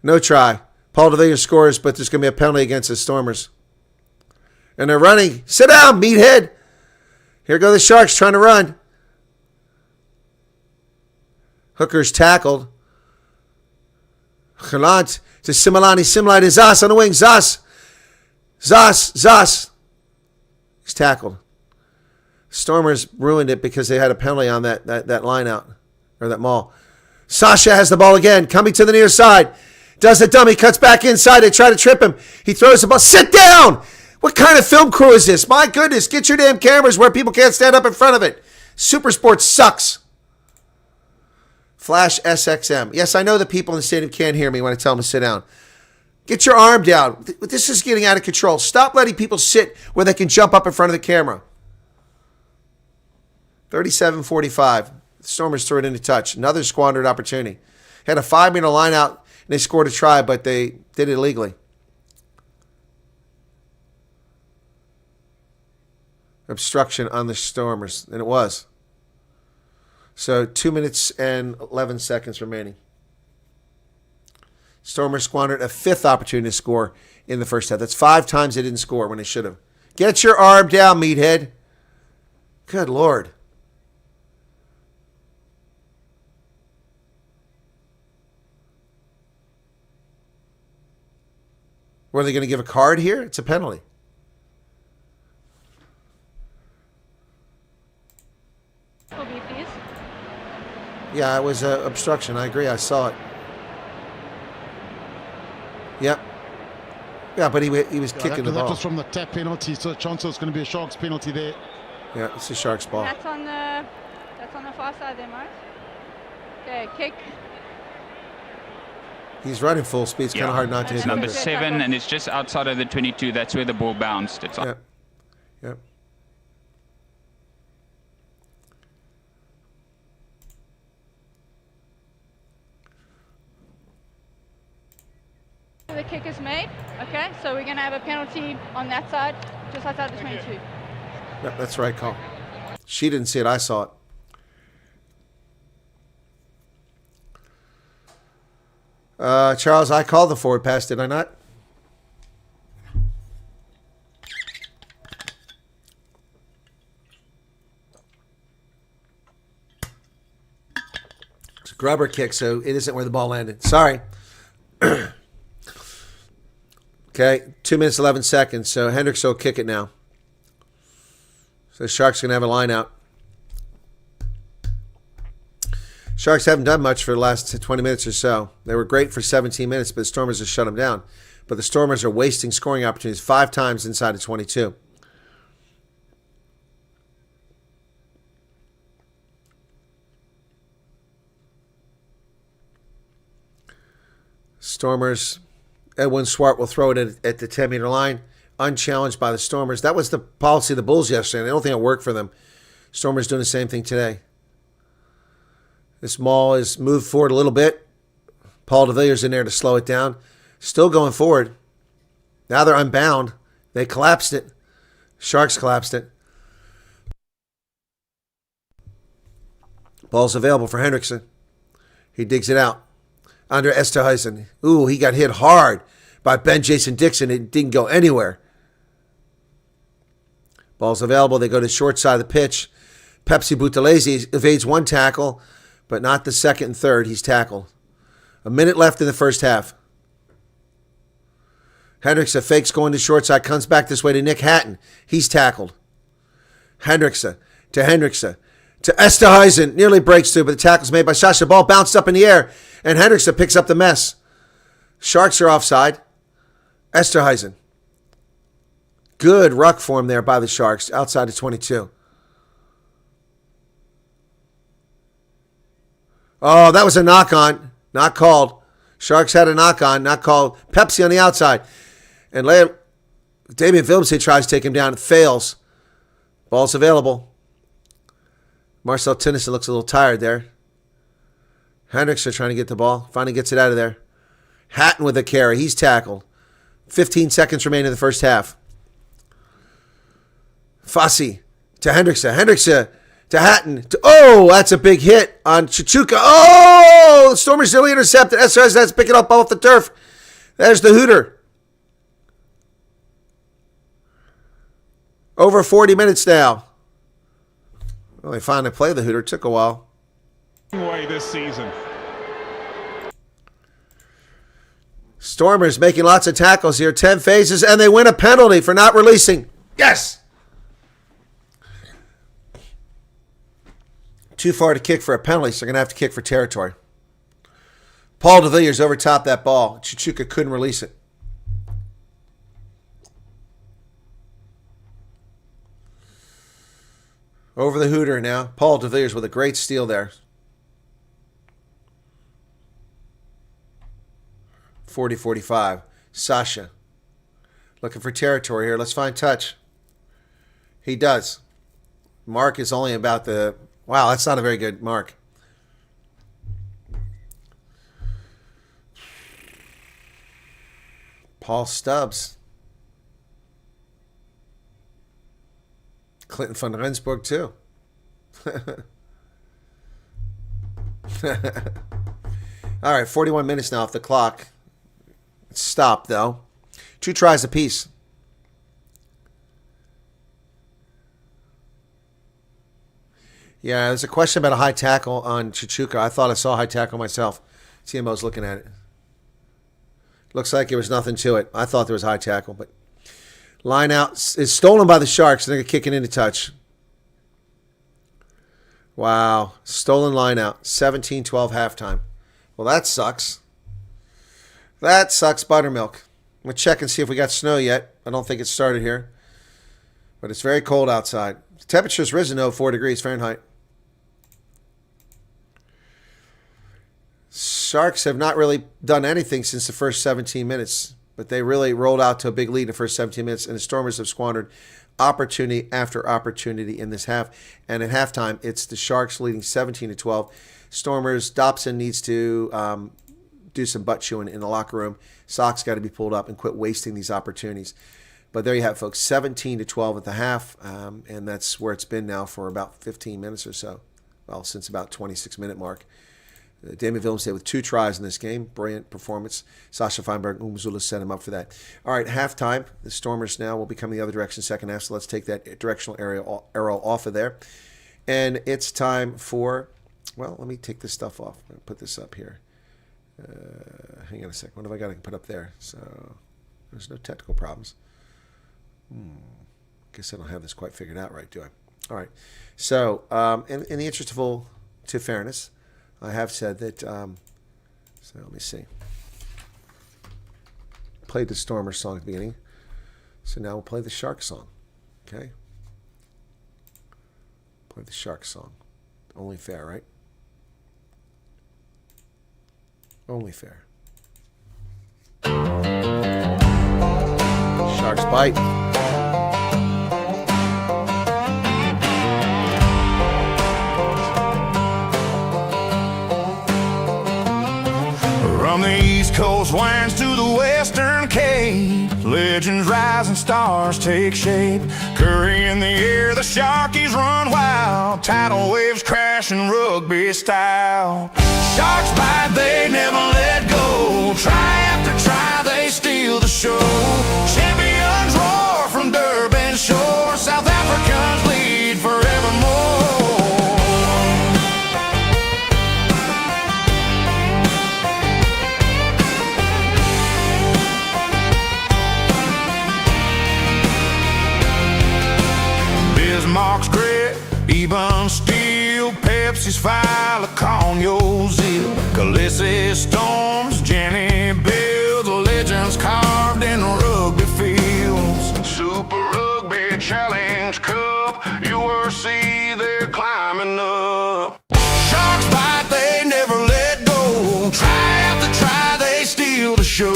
No try. Paul DeVilliers scores, but there's going to be a penalty against the Stormers. And they're running. Sit down, meathead. Here go the Sharks trying to run. Hooker's tackled. Galant to Similani. Similani to Zas on the wing. Zas. He's tackled. Stormers ruined it because they had a penalty on that line out, or that maul. Sasha has the ball again, coming to the near side. Does the dummy, cuts back inside. They try to trip him. He throws the ball. Sit down! What kind of film crew is this? My goodness, get your damn cameras where people can't stand up in front of it. Super Sports sucks. Flash SXM. Yes, I know the people in the stadium can't hear me when I tell them to sit down. Get your arm down. This is getting out of control. Stop letting people sit where they can jump up in front of the camera. 37-45. The Stormers threw it into touch. Another squandered opportunity. Had a 5-meter line out, and they scored a try, but they did it illegally. Obstruction on the Stormers, and it was. So 2 minutes and 11 seconds remaining. Stormers squandered a 5th opportunity to score in the first half. That's 5 times they didn't score when they should have. Get your arm down, meathead. Good Lord. Were they going to give a card here? It's a penalty. Please. Yeah, it was obstruction. I agree. I saw it. Yep. Yeah, but he was kicking the ball. That was from the tap penalty, so chances it's going to be a Sharks penalty there. Yeah, it's a Sharks ball. That's on the far side there, Mark. Okay, kick. He's running full speed. It's kind of hard not to hit him. Number 7, and it's just outside of the 22. That's where the ball bounced. It's Yep. Yep. The kick is made. Okay, so we're going to have a penalty on that side, just outside the 22. Yep, that's the right call. She didn't see it. I saw it. Charles, I called the forward pass, did I not? It's a grubber kick, so it isn't where the ball landed. Sorry. Okay, 2 minutes, 11 seconds. So Hendricks will kick it now. So the Sharks going to have a line out. Sharks haven't done much for the last 20 minutes or so. They were great for 17 minutes, but the Stormers have shut them down. But the Stormers are wasting scoring opportunities 5 times inside of 22. Stormers, Edwin Swart will throw it at the 10-meter line, unchallenged by the Stormers. That was the policy of the Bulls yesterday. I don't think it worked for them. Stormers doing the same thing today. This maul is moved forward a little bit. Paul DeVilliers in there to slow it down. Still going forward. Now they're unbound. They collapsed it. Sharks collapsed it. Ball's available for Hendrickson. He digs it out. Andre Esterhuizen. Ooh, he got hit hard by Ben Jason Dixon. It didn't go anywhere. Ball's available. They go to the short side of the pitch. Pepsi Buthelezi evades one tackle, but not the second and third. He's tackled. A minute left in the first half. Hendrickson fakes going to short side, comes baback this way to Nick Hatton. He's tackled. Hendrickson to Hendrickson to Esterhuizen. Nearly breaks through, but the tackle's made by Sasha. Ball bounced up in the air, and Hendrickson picks up the mess. Sharks are offside. Esterhuizen. Good ruck form there by the Sharks outside of 22. Oh, that was a knock-on. Not called. Sharks had a knock-on. Not called. Pepsi on the outside. And Damien Phillips tries to take him down. It fails. Ball's available. Marcel Tennyson looks a little tired there. Hendrickson trying to get the ball. Finally gets it out of there. Hatton with a carry. He's tackled. 15 seconds remain in the first half. Fossey to Hendrickson. Hendrickson to Hatton. Oh, that's a big hit on Chichuka. Oh, the Stormers nearly intercepted. SRS, that's picking up off the turf. There's the Hooter. Over 40 minutes now. Well, they finally played the Hooter. It took a while. Way this season. Stormers making lots of tackles here. 10 phases, and they win a penalty for not releasing. Yes! Too far to kick for a penalty, so they're going to have to kick for territory. Paul de Villiers overtopped that ball. Chichuka couldn't release it. Over the Hooter now. Paul de Villiers with a great steal there. 40-45. Sasha. Looking for territory here. Let's find touch. He does. Mark is only about the... Wow, that's not a very good mark. Paul Stubbs. Clinton van Rensburg, too. All right, 41 minutes now off the clock. It's stopped, though. 2 tries apiece. Yeah, there's a question about a high tackle on Chichuka. I thought I saw a high tackle myself. TMO's looking at it. Looks like there was nothing to it. I thought there was a high tackle, but line out is stolen by the Sharks. They're going to kick it into touch. Wow. Stolen line out. 17-12 halftime. Well, that sucks. That sucks buttermilk. I'm going to check and see if we got snow yet. I don't think it started here. But it's very cold outside. The temperature's risen to 4 degrees Fahrenheit. Sharks have not really done anything since the first 17 minutes, but they really rolled out to a big lead in the first 17 minutes, and the Stormers have squandered opportunity after opportunity in this half. And at halftime, it's the Sharks leading 17-12. Stormers, Dobson needs to do some butt chewing in the locker room. Socks got to be pulled up and quit wasting these opportunities. But there you have it, folks, 17-12 at the half, and that's where it's been now for about 15 minutes or so. Well, since about 26-minute mark. Damien Willems with 2 tries in this game. Brilliant performance. Sasha Feinberg and Umzula set him up for that. All right, halftime. The Stormers now will be coming the other direction second half, so let's take that directional arrow off of there. And it's time for, well, let me take this stuff off. I'm going to put this up here. Hang on a second. What have I got to put up there? So there's no technical problems. Guess I don't have this quite figured out right, do I? All right. So in the interest of full fairness, I have said that, so let me see. Played the Stormers song at the beginning. So now we'll play the Shark song. Okay? Play the Shark song. Only fair, right? Only fair. Sharks bite. From the East Coast winds to the Western Cape, legends rise and stars take shape. Curry in the air, the Sharkies run wild, tidal waves crashing rugby style. Sharks bite, they never let go. Try after try, they steal the show. Champions roar from Durban shore. South Africans lead forevermore. Bismarck's grit, even steel. Pepsi's file, Conyo Zip, Calisi Storms, Jenny Bills, legends carved in rugby fields. Super Rugby Challenge Cup, URC, they're climbing up. Sharks bite, they never let go. Try after try, they steal the show.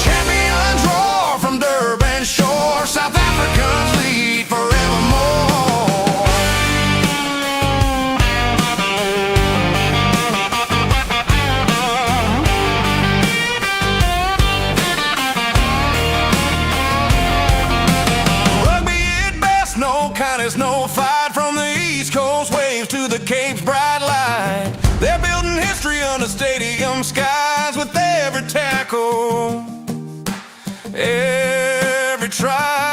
Champions roar from Durban shore. South Africans lead forevermore. Rugby at best, no kindness, no fight. From the East Coast waves to the Cape's bright light. They're building history under stadium skies with every tackle, every try.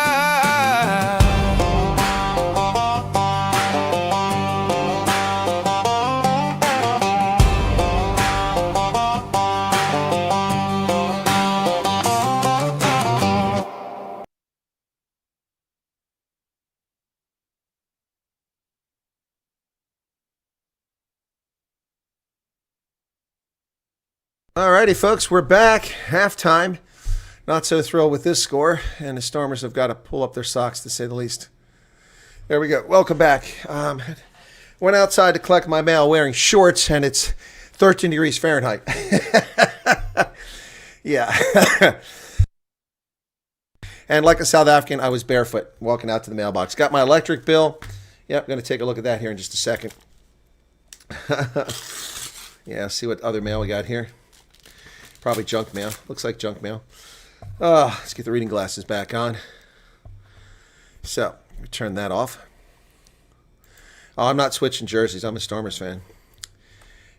Alrighty, folks, we're back. Halftime. Not so thrilled with this score, and the Stormers have got to pull up their socks, to say the least. There we go. Welcome back. Went outside to collect my mail wearing shorts, and it's 13 degrees Fahrenheit. Yeah. And like a South African, I was barefoot walking out to the mailbox. Got my electric bill. Yep, going to take a look at that here in just a second. Yeah, see what other mail we got here. Probably junk mail. Looks like junk mail. Let's get the reading glasses back on. So, turn that off. Oh, I'm not switching jerseys. I'm a Stormers fan.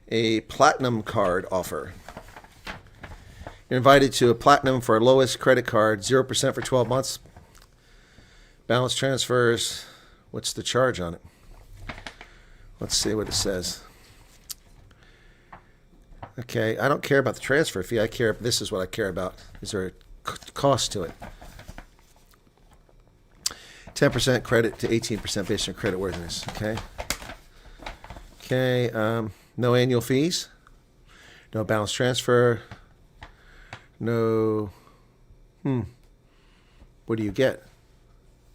A platinum card offer. You're invited to a platinum for our lowest credit card, 0% for 12 months. Balance transfers. What's the charge on it? Let's see what it says. Okay, I don't care about the transfer fee. This is what I care about. Is there a cost to it? 10% credit to 18% based on credit worthiness. Okay. Okay. No annual fees. No balance transfer. No. What do you get?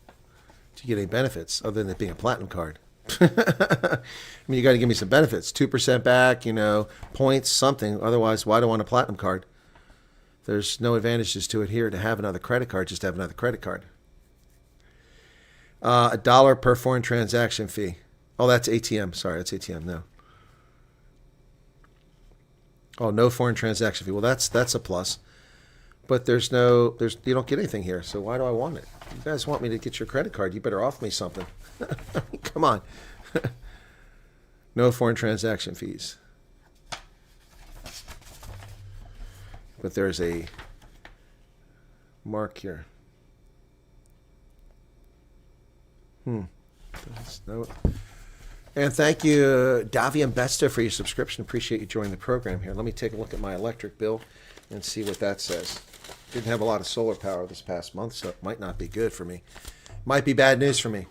Do you get any benefits other than it being a platinum card? I mean, you got to give me some benefits. 2% back, points, something. Otherwise, why do I want a platinum card? There's no advantages to it here to have another credit card, just to have another credit card. $1 per foreign transaction fee. Oh, that's ATM. Sorry, that's ATM. No. Oh, no foreign transaction fee. Well, that's a plus. But you don't get anything here. So why do I want it? You guys want me to get your credit card? You better offer me something. Come on. No foreign transaction fees. But there's a mark here. No. And thank you, Davian Besta, for your subscription. Appreciate you joining the program here. Let me take a look at my electric bill and see what that says. Didn't have a lot of solar power this past month, so it might not be good for me. Might be bad news for me.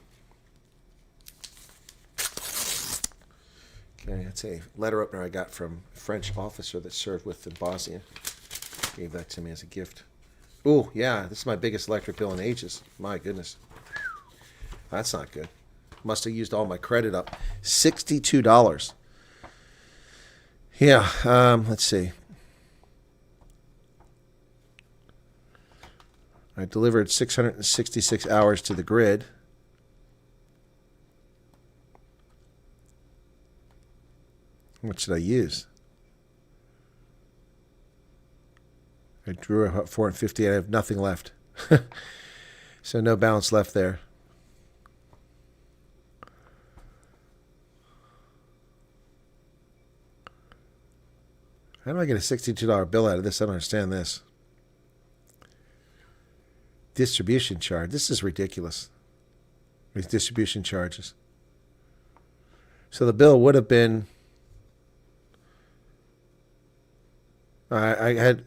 Okay, that's a letter opener I got from a French officer that served with in Bosnia. Gave that to me as a gift. Ooh, yeah, this is my biggest electric bill in ages. My goodness. That's not good. Must have used all my credit up. $62. Yeah, let's see. I delivered 666 hours to the grid. What should I use? I drew about 450. I have nothing left. So no balance left there. How do I get a $62 bill out of this? I don't understand this. Distribution charge. This is ridiculous. These distribution charges. So the bill would have been, I had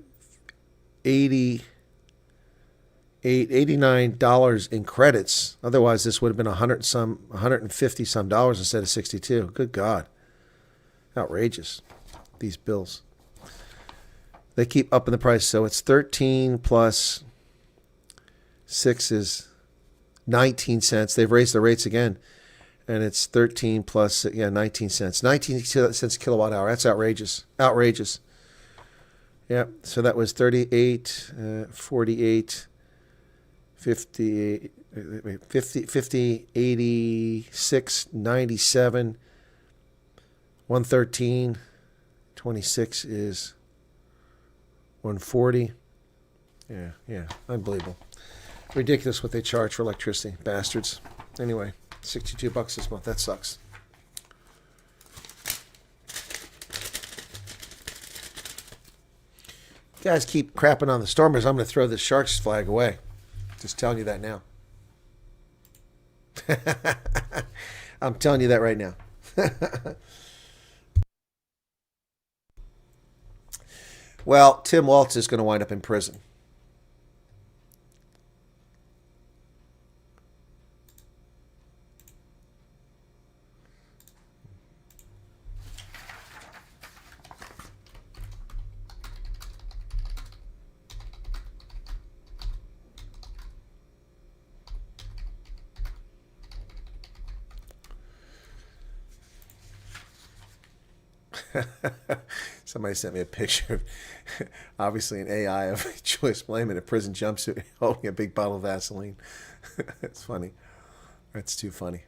$89 in credits. Otherwise, this would have been $150 some instead of $62. Good God. Outrageous. These bills. They keep upping the price. So it's 13 plus 6 is 19 cents. They've raised the rates again. And it's 13 plus, 19 cents. 19 cents a kilowatt hour. That's outrageous. Outrageous. Yeah, so that was 38, 48, 58, 50, 86, 97, 113, 26 is 140. Yeah, unbelievable. Ridiculous what they charge for electricity, bastards. Anyway, $62 this month. That sucks. You guys keep crapping on the Stormers, I'm going to throw this Sharks flag away. Just telling you that now. I'm telling you that right now. Well, Tim Waltz is going to wind up in prison. Somebody sent me a picture of, obviously, an AI of Joyce Blame in a prison jumpsuit holding a big bottle of Vaseline. It's funny. That's too funny.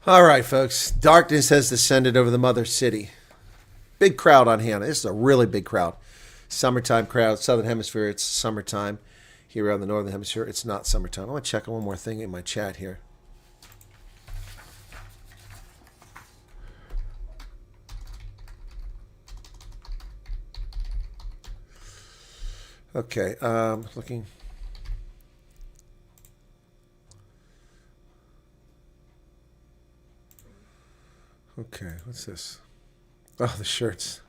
All right, folks. Darkness has descended over the mother city. Big crowd on hand. This is a really big crowd. Summertime crowd. Southern Hemisphere, it's summertime. Here around the Northern Hemisphere, it's not summertime. I want to check one more thing in my chat here. Okay, looking. Okay, what's this? Oh, the shirts.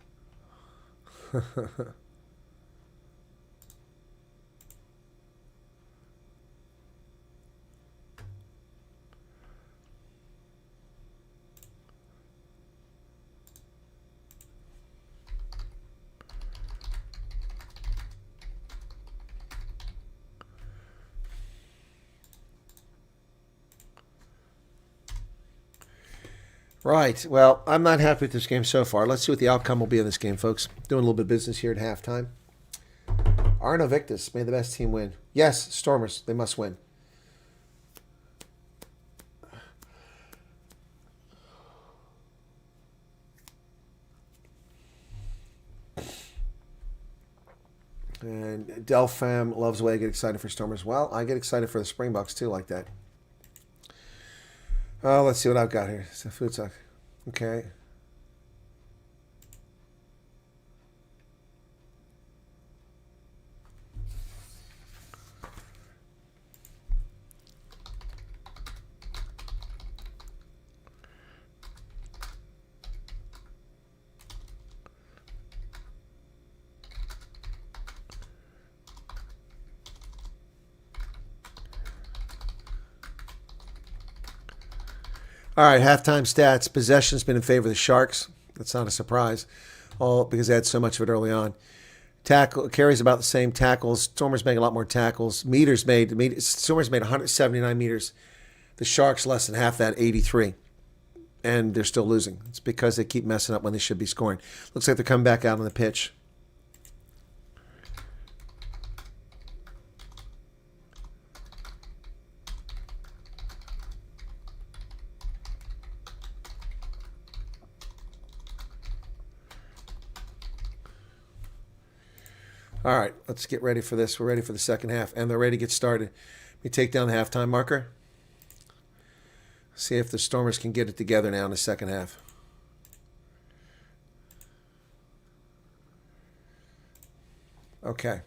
Right. Well, I'm not happy with this game so far. Let's see what the outcome will be in this game, folks. Doing a little bit of business here at halftime. Arno Victus, may the best team win. Yes, Stormers, they must win. And Delpham loves the way I get excited for Stormers. Well, I get excited for the Springboks too, like that. Let's see what I've got here. It's a food suck. Okay. All right, halftime stats. Possession's been in favor of the Sharks. That's not a surprise, all because they had so much of it early on. Tackle carries about the same tackles. Stormers make a lot more tackles. Stormers made 179 meters. The Sharks less than half that, 83. And they're still losing. It's because they keep messing up when they should be scoring. Looks like they're coming back out on the pitch. All right, let's get ready for this. We're ready for the second half, and they're ready to get started. We take down the halftime marker. See if the Stormers can get it together now in the second half. Okay.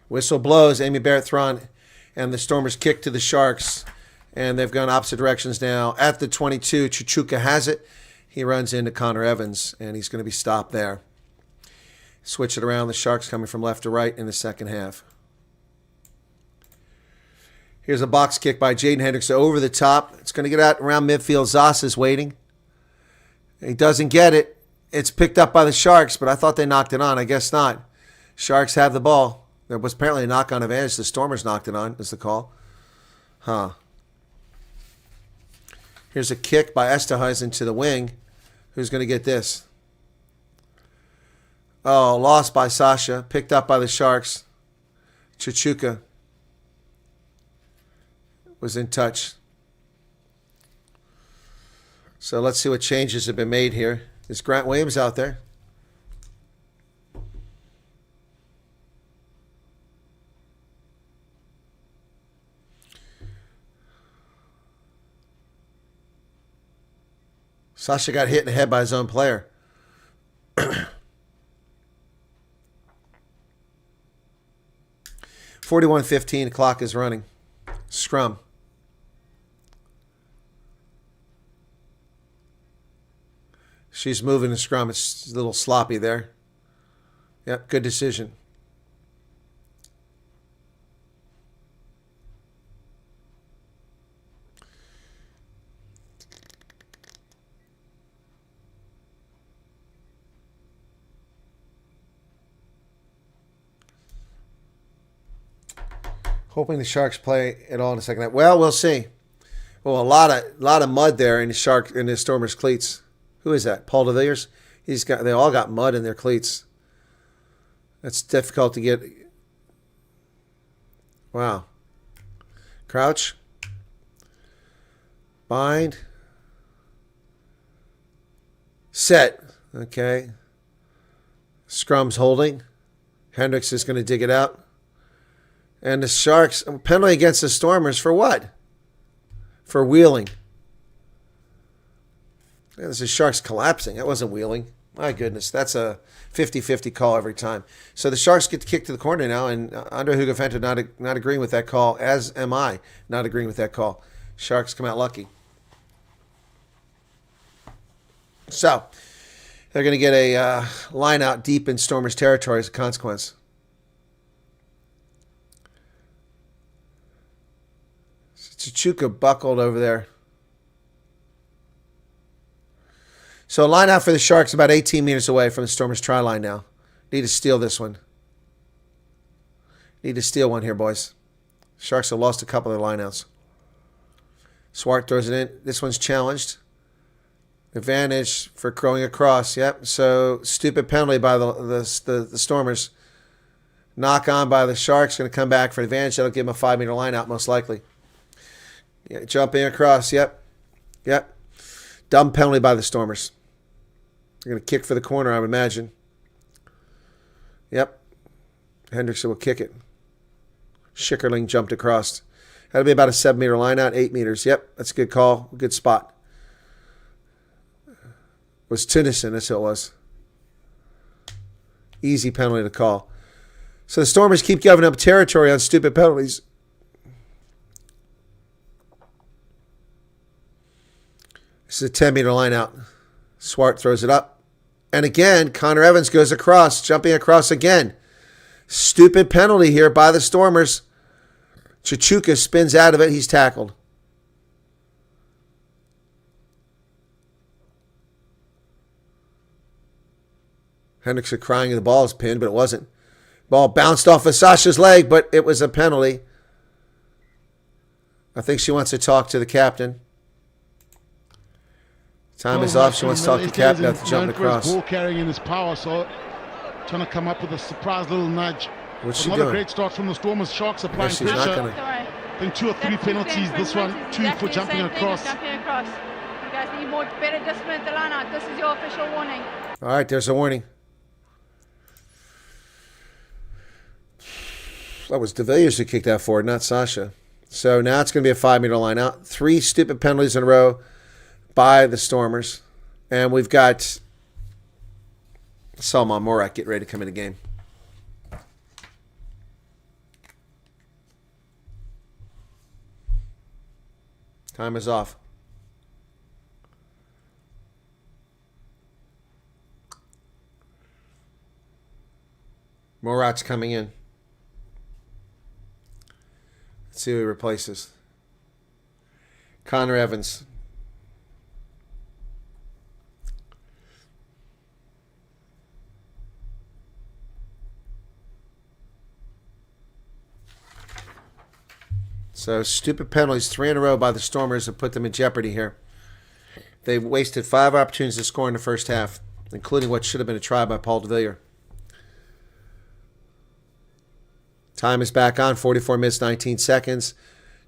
Whistle blows. Amy Barrett-Thron and the Stormers kick to the Sharks. And they've gone opposite directions now. At the 22, Chuchuka has it. He runs into Connor Evans, and he's going to be stopped there. Switch it around. The Sharks coming from left to right in the second half. Here's a box kick by Jaden Hendricks over the top. It's going to get out around midfield. Zas is waiting. He doesn't get it. It's picked up by the Sharks, but I thought they knocked it on. I guess not. Sharks have the ball. There was apparently a knock-on advantage. The Stormers knocked it on, is the call. Huh. Here's a kick by Esterhuizen to the wing. Who's going to get this? Oh, lost by Sasha. Picked up by the Sharks. Chuchuka was in touch. So let's see what changes have been made here. Is Grant Williams out there? Sasha got hit in the head by his own player. 41:15, clock is running. Scrum. She's moving the scrum. It's a little sloppy there. Yep, good decision. Hoping the Sharks play it all in the second half. Well, we'll see. Well, a lot of mud there in the Stormers' cleats. Who is that? Paul DeVilliers? They all got mud in their cleats. That's difficult to get. Wow. Crouch. Bind. Set. Okay. Scrum's holding. Hendricks is going to dig it out. And the Sharks, penalty against the Stormers for what? For wheeling. Yeah, this is Sharks collapsing. That wasn't wheeling. My goodness, that's a 50-50 call every time. So the Sharks get to kick to the corner now, and Andre Hugafenta not agreeing with that call, as am I not agreeing with that call. Sharks come out lucky. So they're going to get a line out deep in Stormers territory as a consequence. Chuchuka buckled over there. So line out for the Sharks about 18 meters away from the Stormers' try line now. Need to steal this one. Need to steal one here, boys. Sharks have lost a couple of their lineouts. Swart throws it in. This one's challenged. Advantage for going across. Yep. So stupid penalty by the Stormers. Knock on by the Sharks. Going to come back for an advantage. That'll give them a 5-meter lineout most likely. Yeah, jumping across. Yep. Dumb penalty by the Stormers. They're going to kick for the corner, I would imagine. Yep. Hendrickson will kick it. Schickerling jumped across. That'll be about a 7-meter line out, 8 meters. Yep, that's a good call. Good spot. It was Tennyson, that's who it was. Easy penalty to call. So the Stormers keep giving up territory on stupid penalties. This is a 10-meter line out. Swart throws it up. And again, Connor Evans goes across, jumping across again. Stupid penalty here by the Stormers. Chuchuka spins out of it. He's tackled. Hendrickson crying the ball is pinned, but it wasn't. Ball bounced off of Sasha's leg, but it was a penalty. I think she wants to talk to the captain. Time is off. She wants to talk to the captain after jumping across. Ball carrying in his power, so trying to come up with a surprise little nudge. What's she Not doing? a great start from the Stormers. Sharks applying She's not pressure. gonna. I think 2 or 3 penalties. This one, 2 for jumping across. You guys need more better discipline at the line out. This is your official warning. All right, there's a warning. That was DeVilliers who kicked that forward, not Sasha. So now it's going to be a 5-meter line out. 3 stupid penalties in a row by the Stormers. And we've got Salman Morak getting ready to come in the game. Time is off. Morat's coming in. Let's see who he replaces. Connor Evans. So stupid penalties, 3 in a row by the Stormers have put them in jeopardy here. They wasted 5 opportunities to score in the first half, including what should have been a try by Paul DeVilliers. Time is back on, 44 minutes, 19 seconds.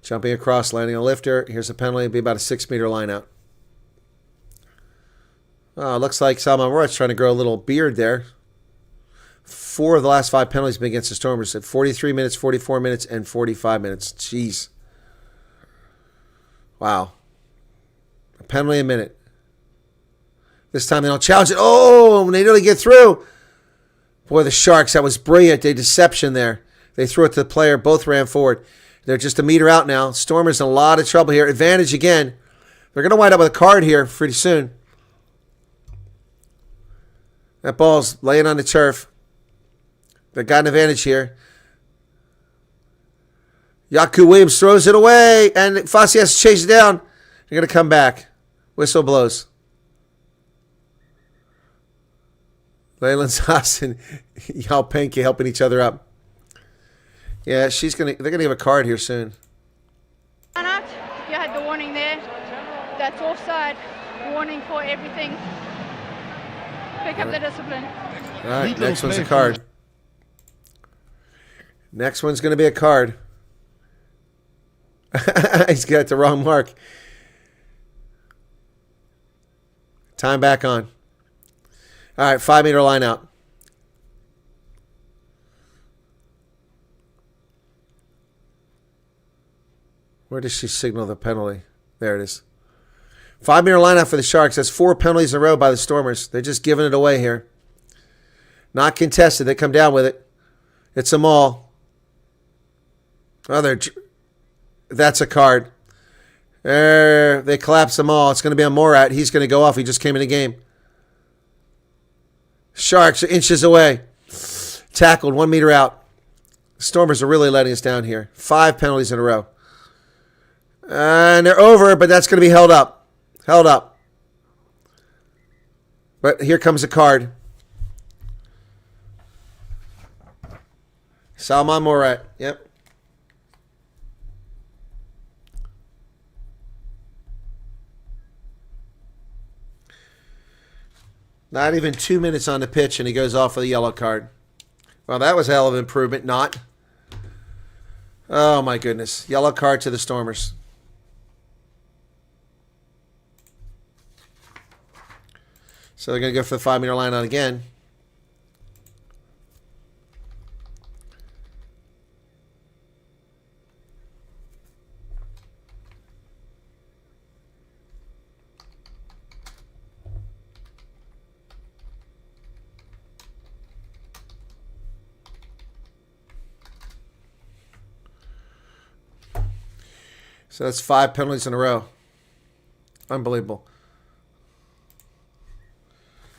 Jumping across, landing a lifter. Here's a penalty. It'll be about a 6-meter line out. Oh, looks like Salman Morat's trying to grow a little beard there. 4 of the last 5 penalties have been against the Stormers at 43 minutes, 44 minutes, and 45 minutes. Jeez. Wow. A penalty a minute. This time they don't challenge it. Oh, they nearly get through. Boy, the Sharks, that was brilliant. They deception there. They threw it to the player. Both ran forward. They're just a meter out now. Stormers in a lot of trouble here. Advantage again. They're going to wind up with a card here pretty soon. That ball's laying on the turf. They got an advantage here. Yaku Williams throws it away, and Fossey has to chase it down. They're going to come back. Whistle blows. Leyland Haas and Yao Penke helping each other up. Yeah, they're gonna give a card here soon. You had the warning there. That's offside. Warning for everything. Pick up the discipline. All right, next one's a card. Next one's going to be a card. He's got the wrong mark. Time back on. All right, 5-meter line out. Where does she signal the penalty? There it is. 5-meter line out for the Sharks. That's 4 penalties in a row by the Stormers. They're just giving it away here. Not contested. They come down with it. It's a maul. Oh, that's a card. They collapse them all. It's going to be a Morat. He's going to go off. He just came in the game. Sharks are inches away. Tackled 1 meter out. Stormers are really letting us down here. 5 penalties in a row. And they're over, but that's going to be held up. Held up. But here comes a card. Salman Morat. Yep. Not even 2 minutes on the pitch, and he goes off with a yellow card. Well, that was a hell of an improvement. Not. Oh, my goodness. Yellow card to the Stormers. So they're going to go for the 5-meter line out again. So that's 5 penalties in a row. Unbelievable.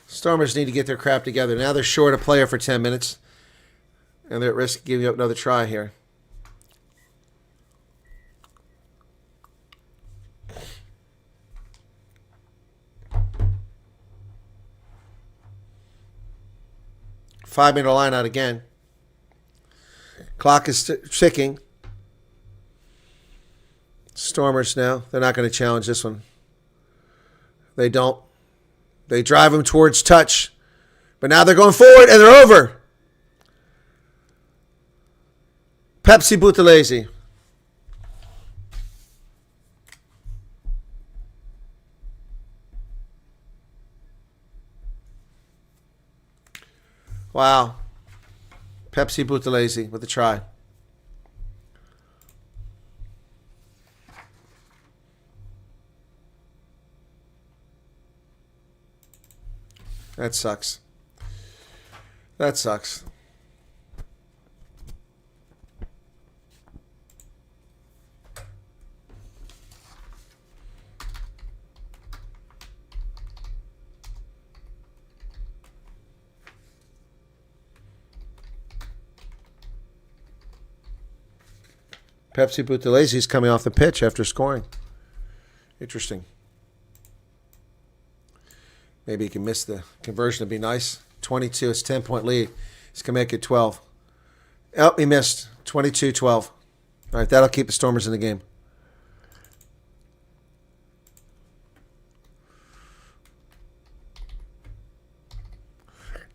Stormers need to get their crap together. Now they're short a player for 10 minutes. And they're at risk of giving up another try here. Five-meter line out again. Clock is ticking. Stormers now. They're not going to challenge this one. They don't. They drive him towards touch. But now they're going forward and they're over. Pepsi Buthelezi. Wow. Pepsi Buthelezi with a try. That sucks. That sucks. Pepsi Buthelezi is coming off the pitch after scoring. Interesting. Maybe he can miss the conversion. It'd be nice. 22, it's 10-point lead. He's going to make it 12. Oh, he missed. 22-12. All right, that'll keep the Stormers in the game.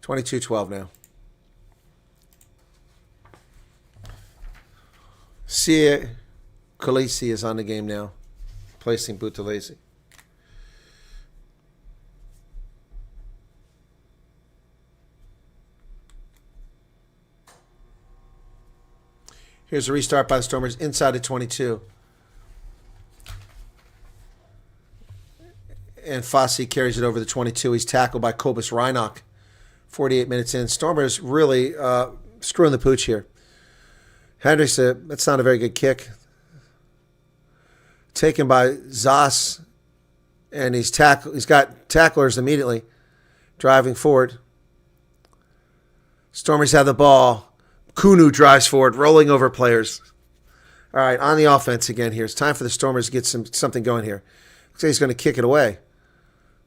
(22-12) now. Sia Khaleesi is on the game now, placing Buthelezi. Here's a restart by the Stormers inside the 22. And Fossey carries it over the 22. He's tackled by Cobus Reinach. 48 minutes in. Stormers really screwing the pooch here. Hendricks, that's not a very good kick. Taken by Zas. And he's got tacklers immediately driving forward. Stormers have the ball. Kunu drives forward, rolling over players. All right, on the offense again here. It's time for the Stormers to get something going here. Looks like he's going to kick it away.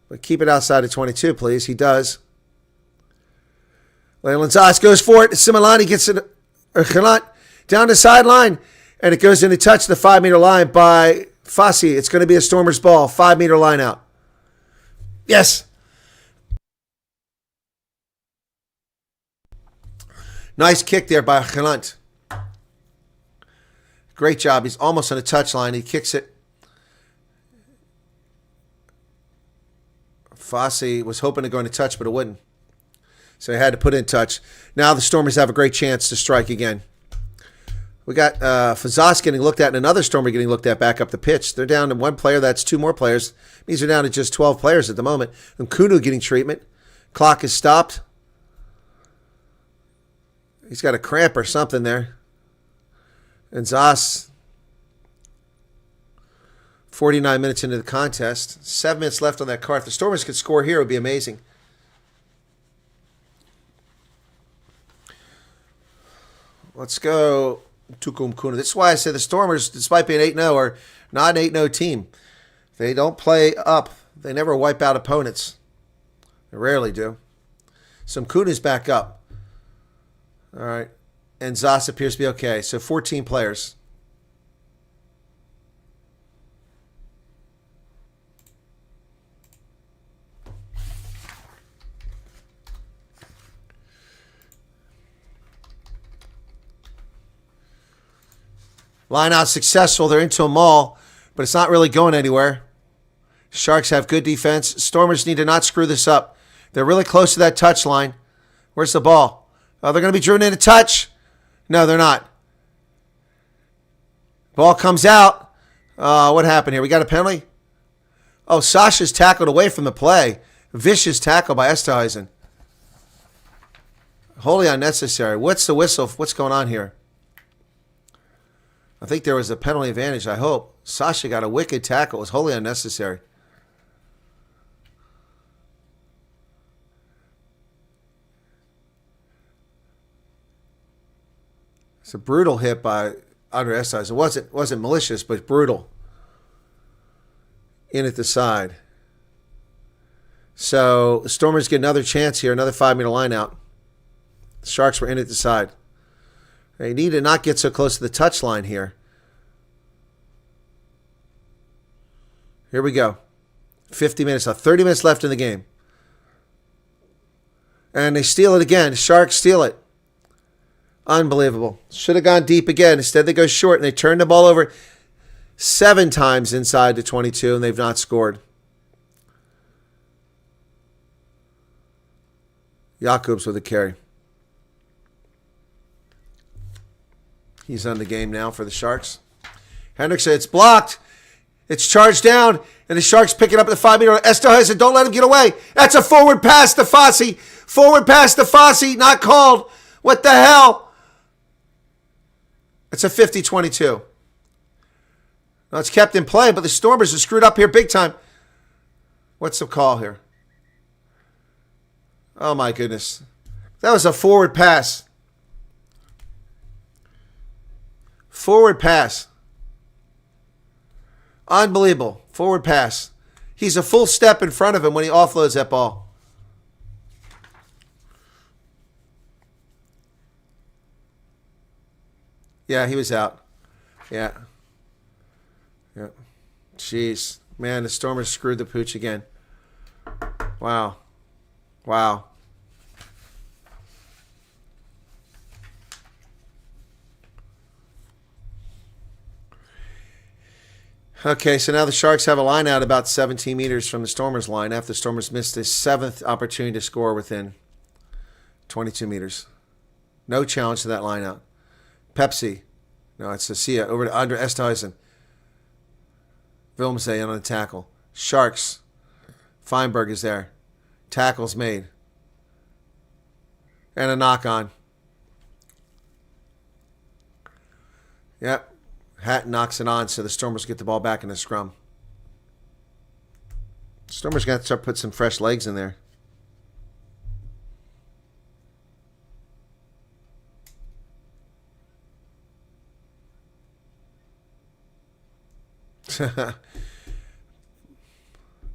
But keep it outside of 22, please. He does. Leyland Zas goes for it. Similani gets it. Down the sideline. And it goes into touch the 5-meter line by Fossey. It's going to be a Stormers ball. 5-meter line out. Yes. Nice kick there by Gelant. Great job. He's almost on the touchline. He kicks it. Fossey was hoping to go into touch, but it wouldn't. So he had to put in touch. Now the Stormers have a great chance to strike again. We got Fazas getting looked at and another Stormer getting looked at back up the pitch. They're down to one player. That's two more players. Means they're down to just 12 players at the moment. And Kunu getting treatment. Clock is stopped. He's got a cramp or something there. And Zas, 49 minutes into the contest. 7 minutes left on that card. If the Stormers could score here, it would be amazing. Let's go Tukum Kuna. That's why I said the Stormers, despite being 8-0, are not an 8-0 team. They don't play up. They never wipe out opponents. They rarely do. So Kuna's back up. All right. And Zas appears to be okay. So 14 players. Line out successful. They're into a maul, but it's not really going anywhere. Sharks have good defense. Stormers need to not screw this up. They're really close to that touch line. Where's the ball? Oh, they're going to be driven into touch. No, they're not. Ball comes out. What happened here? We got a penalty? Oh, Sasha's tackled away from the play. Vicious tackle by Esterhuizen. Wholly unnecessary. What's the whistle? What's going on here? I think there was a penalty advantage, I hope. Sasha got a wicked tackle. It was wholly unnecessary. It's a brutal hit by Andre Estes. It wasn't malicious, but brutal. In at the side. So the Stormers get another chance here, another 5-meter line out. The Sharks were in at the side. They need to not get so close to the touchline here. Here we go. 50 minutes left. 30 minutes left in the game. And they steal it again. The Sharks steal it. Unbelievable. Should have gone deep again. Instead, they go short, and they turn the ball over 7 times inside the 22, and they've not scored. Jakobs with a carry. He's on the game now for the Sharks. Hendricks said it's blocked. It's charged down, and the Sharks pick it up at the 5-meter. Esterhuizen, don't let him get away. That's a forward pass to Fossey. Forward pass to Fossey, not called. What the hell? It's a 50-22. Now it's kept in play, but the Stormers are screwed up here big time. What's the call here? Oh, my goodness. That was a forward pass. Forward pass. Unbelievable. Forward pass. He's a full step in front of him when he offloads that ball. Yeah, he was out. Yeah. Yeah. Jeez. Man, the Stormers screwed the pooch again. Wow. Wow. Okay, so now the Sharks have a line out about 17 meters from the Stormers' line after the Stormers missed a 7th opportunity to score within 22 meters. No challenge to that line out. Pepsi. No, it's Asia over to Andre Esthuizen. Vilmse on the tackle. Sharks. Feinberg is there. Tackle's made. And a knock on. Yep. Hatton knocks it on, so the Stormers get the ball back in the scrum. Stormers got to start put some fresh legs in there.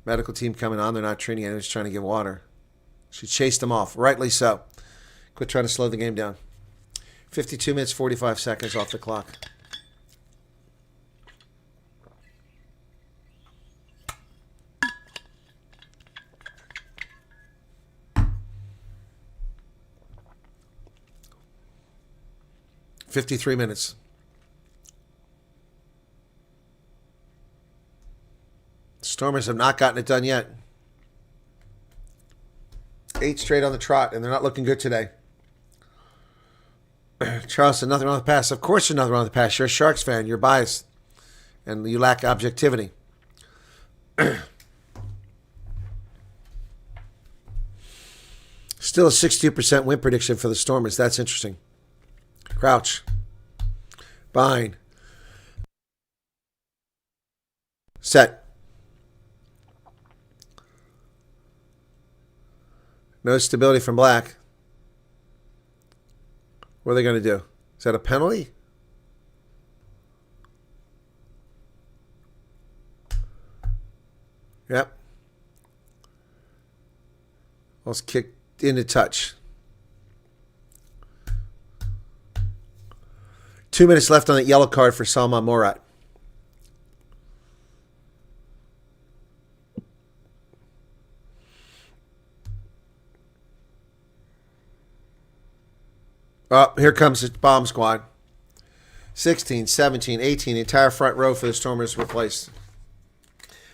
Medical team coming on. They're not treating anyone. Just trying to get water. She chased them off. Rightly so. Quit trying to slow the game down. 52 minutes, 45 seconds off the clock. $53 minutes. Stormers have not gotten it done yet. 8 straight on the trot, and they're not looking good today. Charleston, nothing wrong with the pass. Of course there's nothing wrong with the pass. You're a Sharks fan. You're biased. And you lack objectivity. Still a 62% win prediction for the Stormers. That's interesting. Crouch. Bind. Set. No stability from Black. What are they going to do? Is that a penalty? Yep. Let's kick into touch. 2 minutes left on that yellow card for Salman Morat. Oh, here comes the bomb squad. 16, 17, 18. The entire front row for the Stormers replaced.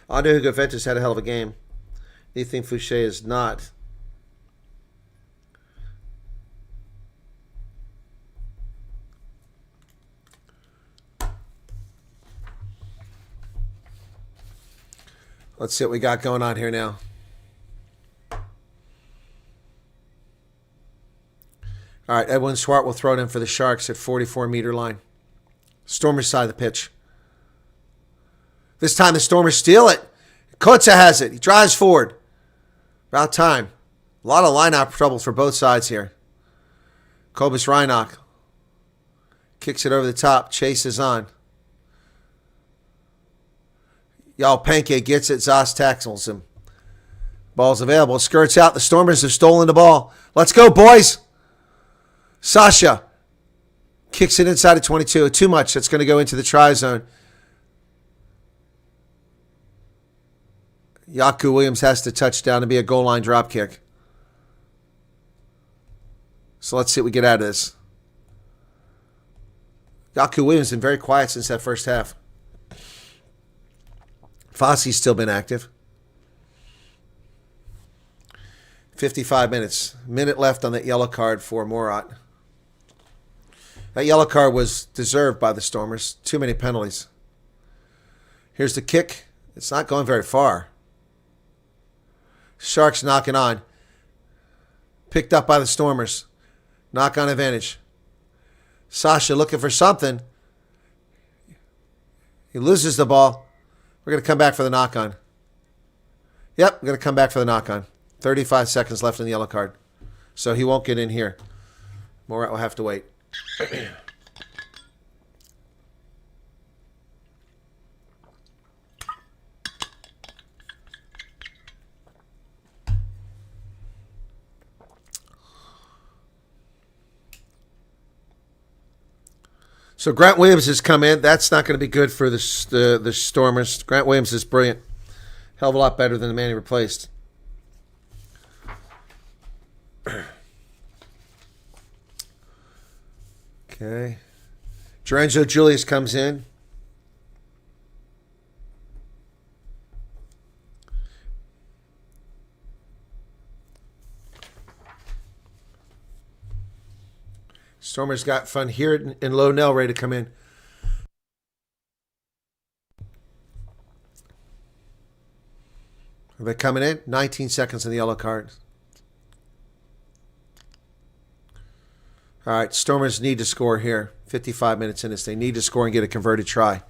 Andre Hugo Ventus had a hell of a game. Ethan Fouché is not. Let's see what we got going on here now. All right, Edwin Swart will throw it in for the Sharks at 44-meter line. Stormers side of the pitch. This time the Stormers steal it. Kotza has it. He drives forward. About time. A lot of line-out troubles for both sides here. Kobus Reinach kicks it over the top. Chases on. Yalpenke gets it. Zos tackles him. Ball's available. Skirts out. The Stormers have stolen the ball. Let's go, boys. Sasha kicks it inside of 22. Too much. That's going to go into the try zone. Yaku Williams has to touch down to be a goal line drop kick. So let's see what we get out of this. Yaku Williams has been very quiet since that first half. Fosse's still been active. 55 minutes. Minute left on that yellow card for Morat. That yellow card was deserved by the Stormers. Too many penalties. Here's the kick. It's not going very far. Sharks knocking on. Picked up by the Stormers. Knock on advantage. Sasha looking for something. He loses the ball. We're going to come back for the knock on. Yep, we're going to come back for the knock on. 35 seconds left in the yellow card. So he won't get in here. Morat will have to wait. So Grant Williams has come in. That's not going to be good for the Stormers. Grant Williams is brilliant. Hell of a lot better than the man he replaced. Okay. Durangelo Julius comes in. Stormers got fun here and Lonell ready to come in. Are they coming in? 19 seconds on the yellow card. All right, Stormers need to score here. 55 minutes in this. They need to score and get a converted try.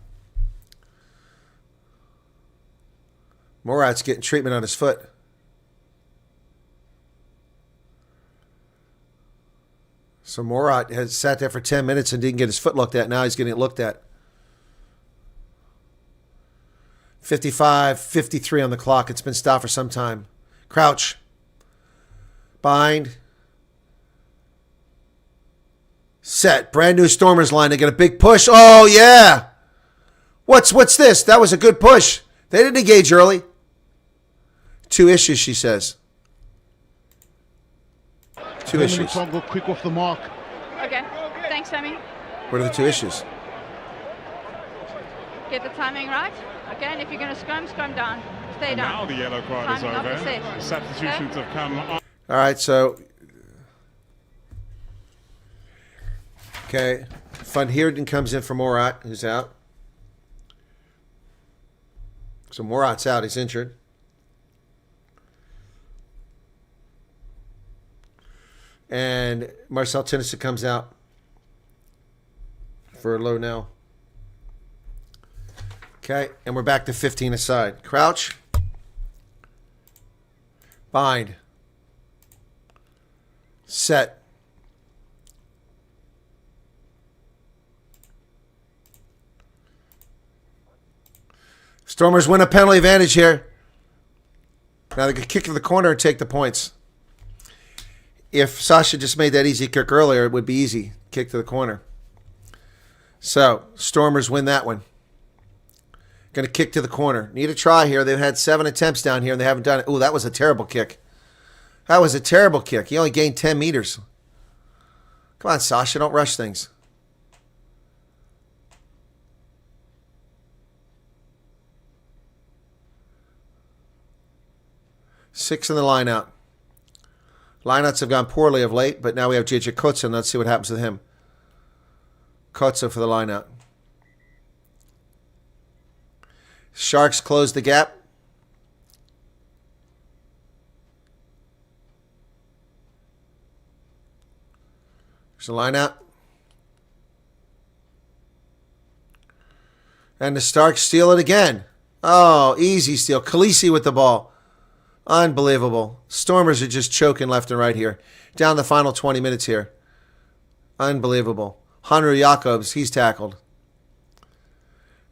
Morat's getting treatment on his foot. So Morat has sat there for 10 minutes and didn't get his foot looked at. Now he's getting it looked at. 55, 53 on the clock. It's been stopped for some time. Crouch. Bind. Set. Brand new Stormers line. They get a big push. Oh, yeah. What's this? That was a good push. They didn't engage early. 2 issues, she says. 2 issues. Go quick off the mark. Okay. Thanks, Sammy. What are the 2 issues? Get the timing right. Okay, and if you're going to scrum down. Stay And down. now the yellow card is Timing of the over. set. The substitutions have come on. All right, so. Okay. Van Heerden comes in for Morat, who's out. So Morat's out. He's injured. And Marcel Tennison comes out for Lonell. Okay, and we're back to 15 aside. Crouch. Bind. Set. Stormers win a penalty advantage here. Now they can kick to the corner and take the points. If Sasha just made that easy kick earlier, it would be easy. Kick to the corner. So, Stormers win that one. Going to kick to the corner. Need a try here. They've had 7 attempts down here, and they haven't done it. Ooh, that was a terrible kick. That was a terrible kick. He only gained 10 meters. Come on, Sasha. Don't rush things. Six in the line out. Lineouts have gone poorly of late, but now we have JJ Kotze. Let's see what happens with him. Kotze for the lineout. Sharks close the gap. There's a lineout. And the Starks steal it again. Oh, easy steal. Khaleesi with the ball. Unbelievable. Stormers are just choking left and right here. Down the final 20 minutes here. Unbelievable. Hunter Jacobs, he's tackled.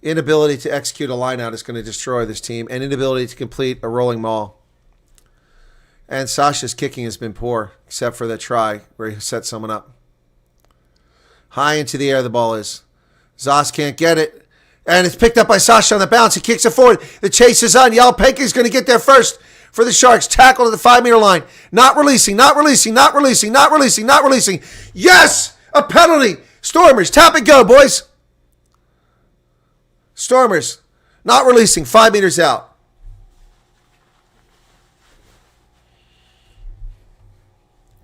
Inability to execute a lineout is going to destroy this team, and inability to complete a rolling maul. And Sasha's kicking has been poor, except for that try where he set someone up. High into the air the ball is. Zos can't get it. And it's picked up by Sasha on the bounce. He kicks it forward. The chase is on. Jalpenka is going to get there first for the Sharks. Tackle to the 5-meter line. Not releasing, not releasing, not releasing, not releasing, not releasing. Yes! A penalty! Stormers, tap and go, boys. Stormers, not releasing, 5 meters out.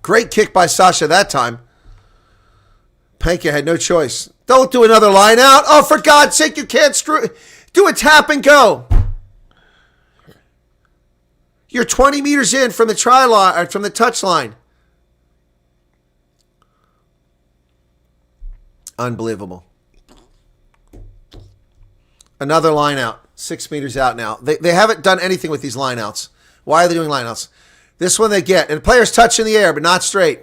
Great kick by Sasha that time. Penka had no choice. Don't do another line out. Oh, for God's sake, you can't screw. Do a tap and go. You're 20 meters in from the try line, or from the touch line. Unbelievable. Another line out. 6 meters out now. They haven't done anything with these line outs. Why are they doing line outs? This one they get. And the player's touch in the air, but not straight.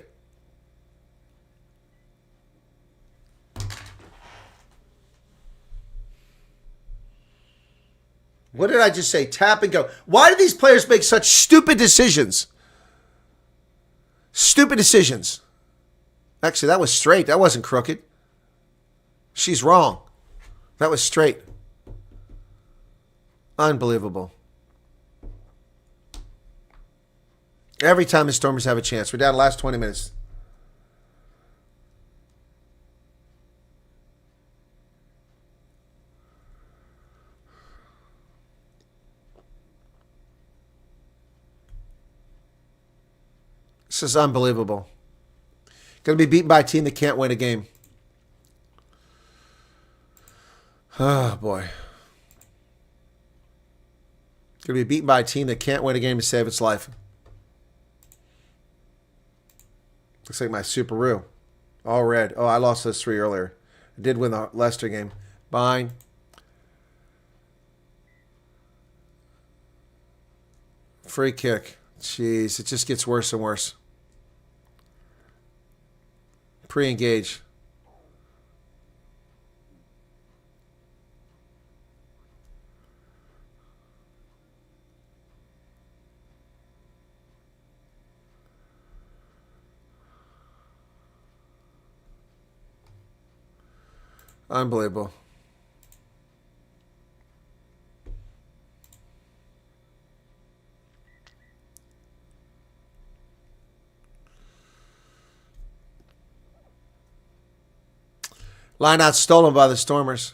What did I just say? Tap and go. Why do these players make such stupid decisions? Stupid decisions. Actually, that was straight. That wasn't crooked. She's wrong. That was straight. Unbelievable. Every time the Stormers have a chance. We're down the last 20 minutes. This is unbelievable. Going to be beaten by a team that can't win a game. Oh, boy. Going to be beaten by a team that can't win a game to save its life. Looks like my Superoo. All red. Oh, I lost those 3 earlier. I did win the Leicester game. Bind. Free kick. Jeez, it just gets worse and worse. Pre-engage. Unbelievable. Line out stolen by the Stormers.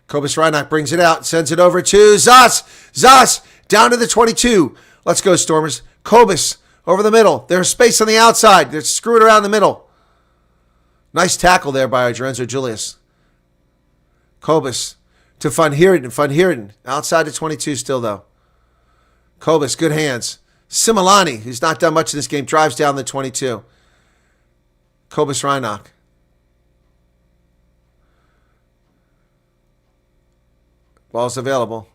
Kobus Reinach brings it out, sends it over to Zas. Zas down to the 22. Let's go, Stormers. Kobus over the middle. There's space on the outside. They're screwing around the middle. Nice tackle there by Lorenzo Julius. Kobus to Van Heerden. Van Heerden outside the 22 still, though. Kobus, good hands. Similani, who's not done much in this game, drives down the 22. Kobus Reinach. Ball's available.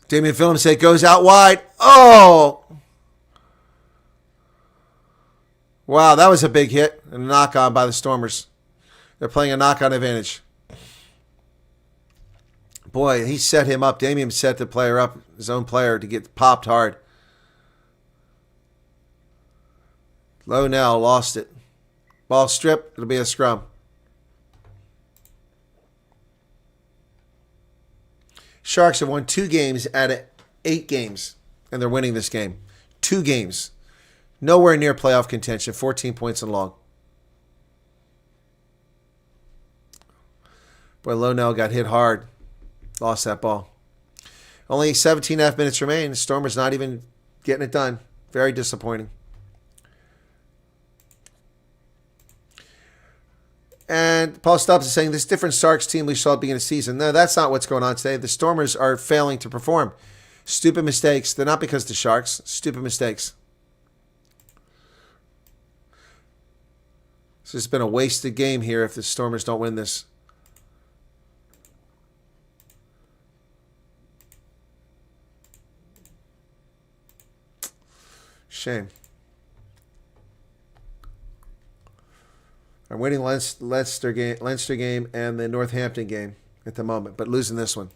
Damien Phillips goes out wide. Oh! Wow, that was a big hit and a knock-on by the Stormers. They're playing a knock-on advantage. Boy, he set him up. Damien set the player up, his own player, to get popped hard. Low now, lost it. Ball stripped. It'll be a scrum. Sharks have won 2 games out of 8 games, and they're winning this game. 2 games. Nowhere near playoff contention. 14 points in long. Boy, Lonell got hit hard. Lost that ball. Only 17.5 minutes remain. Stormers not even getting it done. Very disappointing. And Paul Stubbs is saying this different Sharks team we saw at the beginning of the season. No, that's not what's going on today. The Stormers are failing to perform. Stupid mistakes. They're not because of the Sharks. Stupid mistakes. This has been a wasted game here if the Stormers don't win this. Shame. I'm winning Leinster game and the Northampton game at the moment, but losing this one.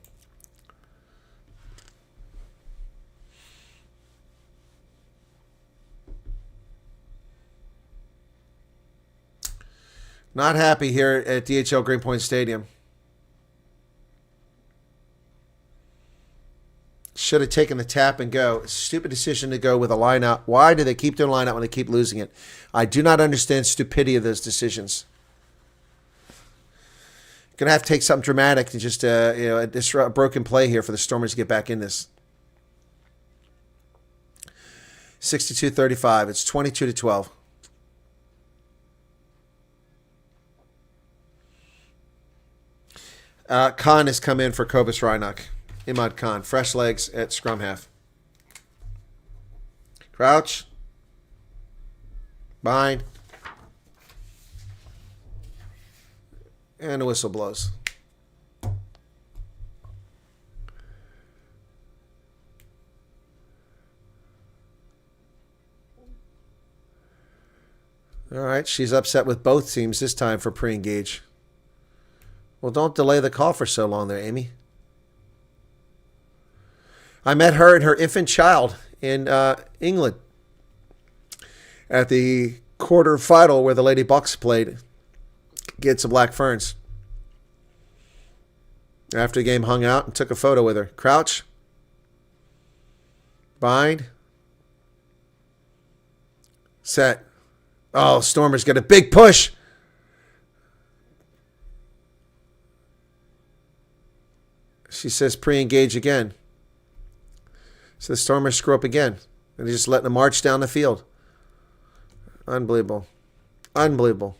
Not happy here at DHL Greenpoint Stadium. Should have taken the tap and go. Stupid decision to go with a line out. Why do they keep doing line out when they keep losing it? I do not understand stupidity of those decisions. Going to have to take something dramatic and just a broken play here for the Stormers to get back in this. 62-35. It's 22-12. Khan has come in for Kobus Reinach. Imad Khan, fresh legs at scrum half. Crouch. Bind. And the whistle blows. All right, she's upset with both teams this time for pre-engage. Well, don't delay the call for so long there, Amy. I met her and her infant child in England. at the quarterfinal where the Lady Bucks played against the Black Ferns. After the game, hung out and took a photo with her. Crouch. Bind. Set. Oh, Stormers get a big push. She says pre-engage again. So the Stormers screw up again. And they're just letting them march down the field. Unbelievable. Unbelievable.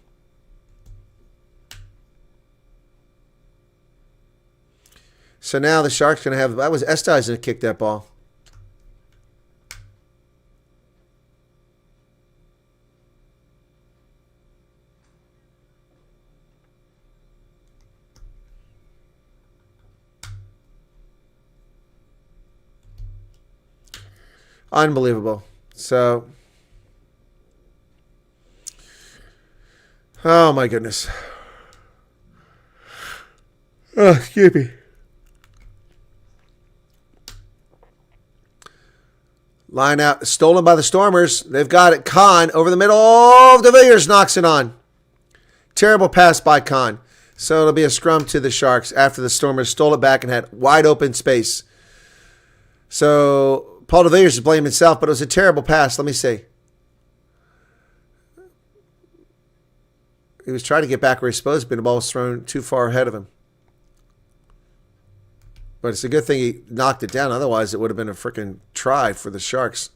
So now the Sharks going to have... That was Estizen that kicked that ball. Unbelievable. So, oh my goodness. Oh, excuse me. Line out, stolen by the Stormers. They've got it. Khan over the middle. Oh, De Villiers knocks it on. Terrible pass by Khan. So it'll be a scrum to the Sharks after the Stormers stole it back and had wide open space. So Paul De Villiers is blaming himself, but it was a terrible pass. Let me see. He was trying to get back where he's supposed to be. The ball was thrown too far ahead of him. But it's a good thing he knocked it down. Otherwise, it would have been a freaking try for the Sharks.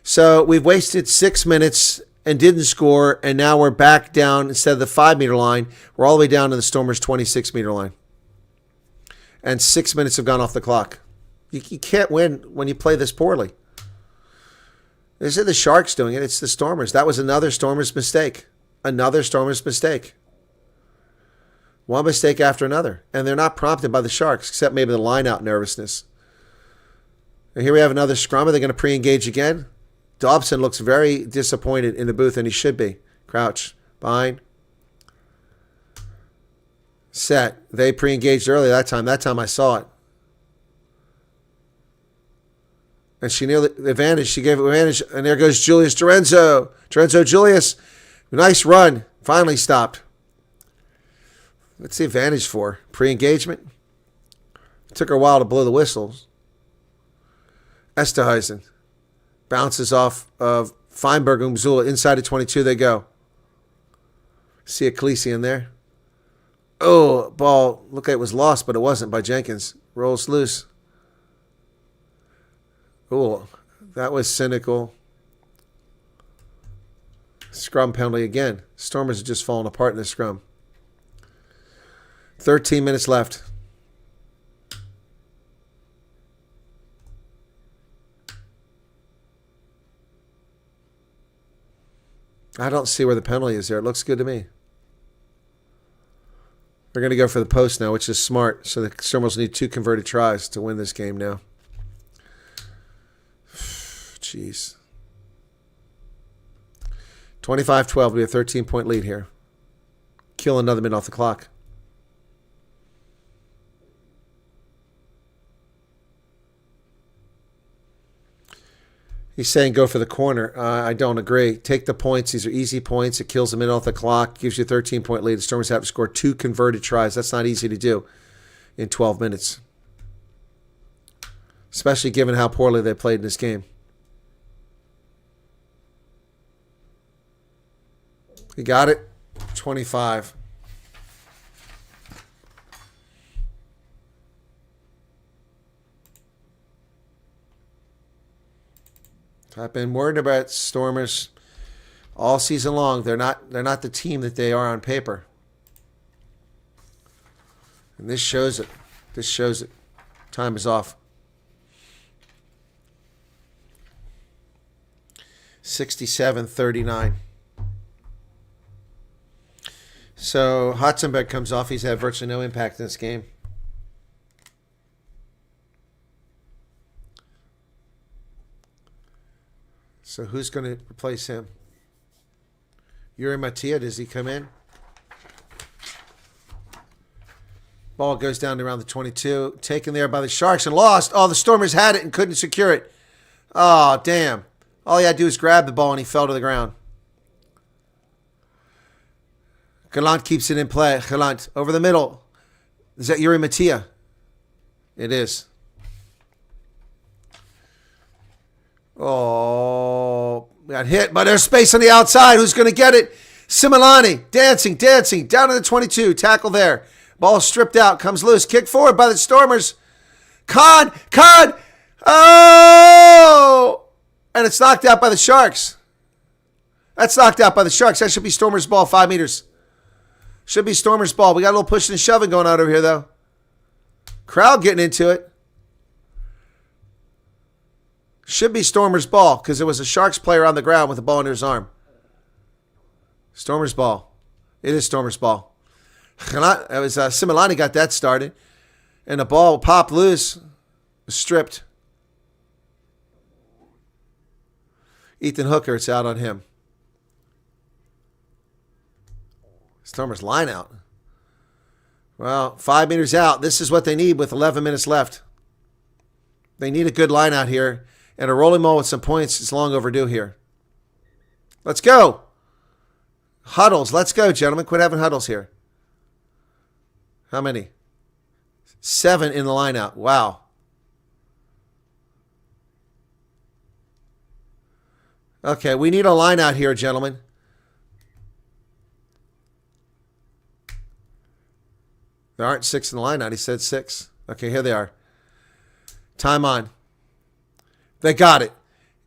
So we've wasted 6 minutes and didn't score, and now we're back down. Instead of the 5-meter line, we're all the way down to the Stormers' 26-meter line. And 6 minutes have gone off the clock. You can't win when you play this poorly. This isn't the Sharks doing it. It's the Stormers. That was another Stormers mistake. Another Stormers mistake. One mistake after another. And they're not prompted by the Sharks, except maybe the line-out nervousness. And here we have another scrum. Are they going to pre-engage again? Dobson looks very disappointed in the booth, and he should be. Crouch. Bind. Set. They pre-engaged early that time. That time I saw it. And she nearly advantage. She gave it advantage. And there goes Julius Dorenzo. Dorenzo Julius. Nice run. Finally stopped. What's the advantage for? Pre-engagement? It took her a while to blow the whistles. Esterhuizen bounces off of Feinberg and Mzula. Inside of 22 they go. See a Khaleesi in there. Oh, ball. Looked like it was lost, but it wasn't by Jenkins. Rolls loose. Oh, that was cynical. Scrum penalty again. Stormers are just falling apart in the scrum. 13 minutes left. I don't see where the penalty is there. It looks good to me. We're going to go for the post now, which is smart. So the Stormers need 2 converted tries to win this game now. Jeez. 25-12. We have a 13-point lead here. Kill another minute off the clock. He's saying go for the corner. I don't agree. Take the points. These are easy points. It kills a minute off the clock. Gives you a 13-point lead. The Stormers have to score 2 converted tries. That's not easy to do in 12 minutes. Especially given how poorly they played in this game. You got it? 25. I've been worried about Stormers all season long. They're not the team that they are on paper. And this shows it. This shows it. Time is off. 67-39. So Hotzenberg comes off. He's had virtually no impact in this game. So who's going to replace him? Yuri Mattia, does he come in? Ball goes down to around the 22. Taken there by the Sharks and lost. Oh, the Stormers had it and couldn't secure it. Oh, damn. All he had to do was grab the ball and he fell to the ground. Gallant keeps it in play. Gallant over the middle. Is that Yuri Mattia? It is. Oh, got hit, but there's space on the outside. Who's going to get it? Similani, dancing, down to the 22. Tackle there. Ball stripped out, comes loose. Kick forward by the Stormers. Khan. Oh! And it's knocked out by the Sharks. That's knocked out by the Sharks. That should be Stormers' ball, 5 meters. Should be Stormers' ball. We got a little pushing and shoving going on over here, though. Crowd getting into it. Should be Stormers' ball because there was a Sharks player on the ground with a ball under his arm. Stormers' ball. It is Stormers' ball. It was Similani got that started. And the ball popped loose. Was stripped. Ethan Hooker, it's out on him. Stormers line out. Well, 5 meters out. This is what they need with 11 minutes left. They need a good line out here. And a rolling ball with some points is long overdue here. Let's go. Huddles. Let's go, gentlemen. Quit having huddles here. How many? 7 in the line out. Wow. Okay, we need a line out here, gentlemen. There aren't 6 in the line out. He said 6. Okay, here they are. Time on. They got it.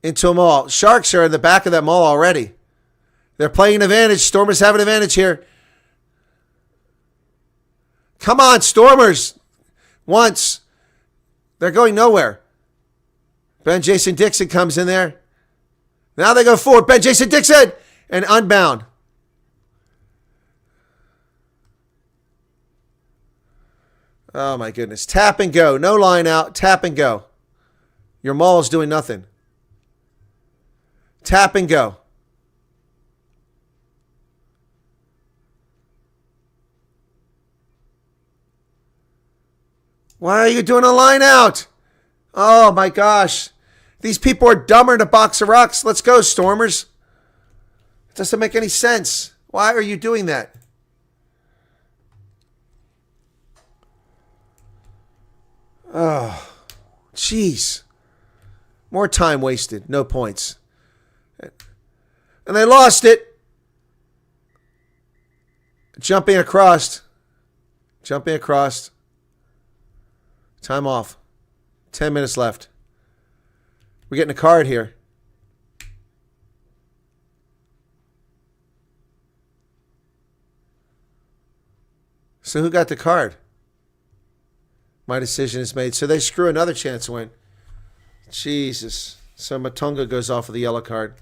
Into a maul. Sharks are in the back of that maul already. They're playing an advantage. Stormers have an advantage here. Come on, Stormers. Once. They're going nowhere. Ben Jason Dixon comes in there. Now they go forward. Ben Jason Dixon. And unbound. Oh, my goodness. Tap and go. No line out. Tap and go. Your maul is doing nothing. Tap and go. Why are you doing a line out? Oh, my gosh. These people are dumber than a box of rocks. Let's go, Stormers. It doesn't make any sense. Why are you doing that? Oh, jeez. More time wasted. No points. And they lost it. Jumping across. Time off. 10 minutes left. We're getting a card here. So who got the card? My decision is made. So they screw another chance to win. Jesus. So Matunga goes off with the yellow card.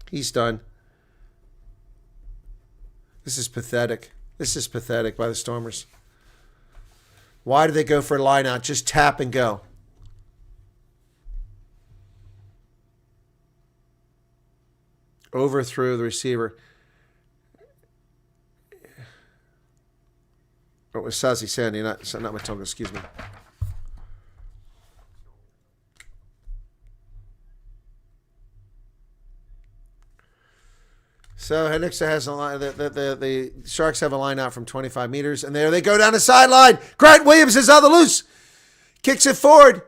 He's done. This is pathetic. This is pathetic by the Stormers. Why do they go for a line out? Just tap and go. Overthrew the receiver. Oh, it was Sazi Sandy, not Matunga, excuse me. So Henixa has a line. The Sharks have a line out from 25 meters, and there they go down the sideline. Grant Williams is on the loose, kicks it forward.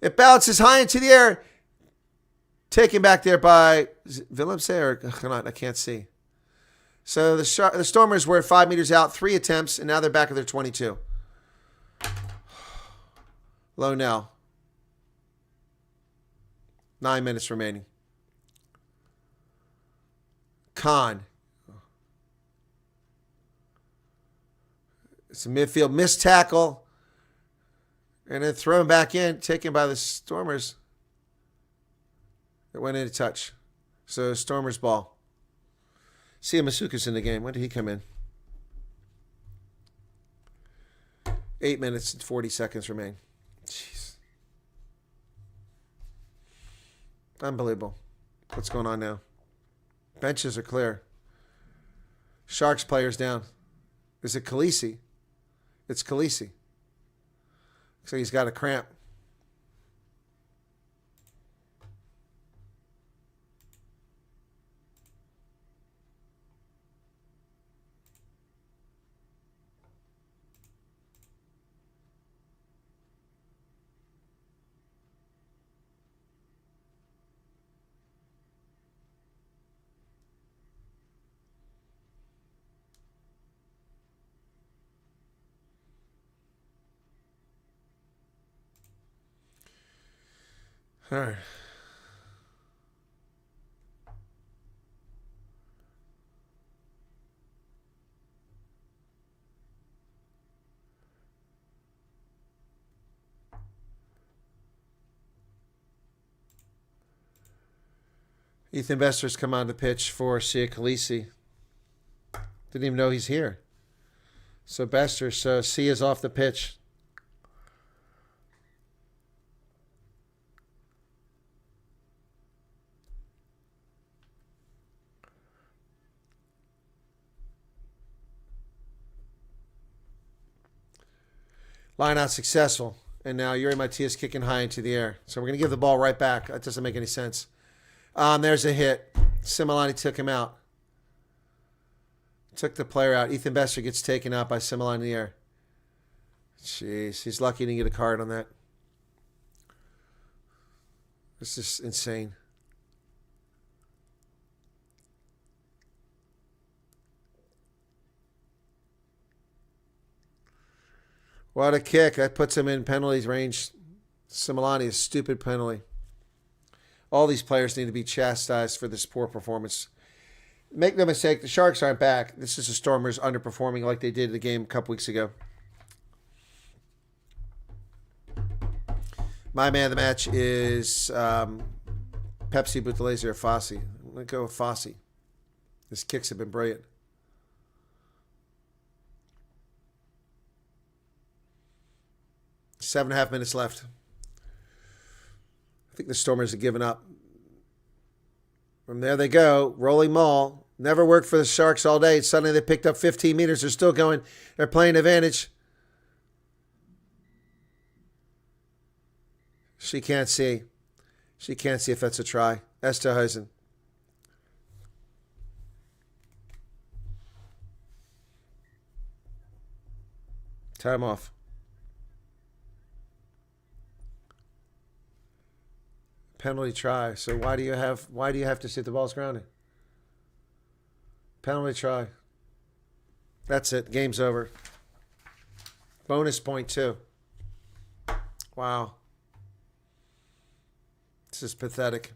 It bounces high into the air, taken back there by Willemse or I can't see. So the Stormers were 5 meters out, 3 attempts, and now they're back at their 22. Low now. 9 minutes remaining. Khan. It's a midfield missed tackle. And then thrown back in, taken by the Stormers. It went into touch. So Stormers ball. Sia Masuka's in the game. When did he come in? 8 minutes and 40 seconds remain. Jeez. Unbelievable. What's going on now? Benches are clear. Sharks players down. Is it Khaleesi? It's Khaleesi. Looks like he's got a cramp. All right. Ethan Bester's come on the pitch for Sia Khaleesi. Didn't even know he's here. So Bester, so Sia's off the pitch. Line out successful. And now Yuri Matias kicking high into the air. So we're going to give the ball right back. That doesn't make any sense. There's a hit. Similani took him out. Took the player out. Ethan Bester gets taken out by Similani in the air. Jeez, he's lucky he didn't get a card on that. This is insane. What a kick. That puts him in penalties range. Similani, a stupid penalty. All these players need to be chastised for this poor performance. Make no mistake, the Sharks aren't back. This is the Stormers underperforming like they did in the game a couple weeks ago. My man of the match is Pepsi Buthelezi or Fossey. I'm going to go with Fossey. His kicks have been brilliant. 7.5 minutes left. I think the Stormers have given up. From there they go. Rolling maul. Never worked for the Sharks all day. Suddenly they picked up 15 meters. They're still going. They're playing advantage. She can't see. She can't see if that's a try. Esterhuizen. Time off. Penalty try. So why do you have to see if the ball's grounded? Penalty try. That's it. Game's over. Bonus point too. Wow. This is pathetic.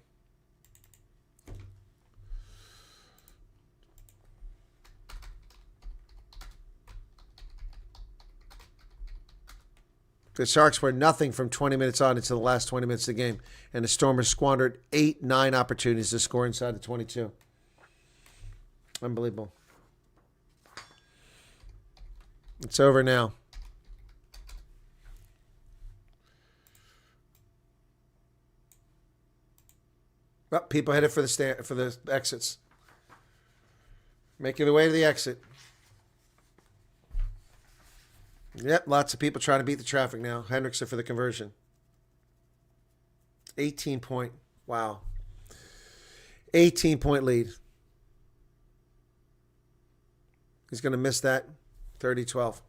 The Sharks were nothing from 20 minutes on into the last 20 minutes of the game. And the Stormers squandered 8-9 opportunities to score inside the 22. Unbelievable. It's over now. Well, people headed for the exits. Making their way to the exit. Yep, lots of people trying to beat the traffic now. Hendrickson for the conversion. 18-point. Wow. 18-point lead. He's going to miss that. 30-12.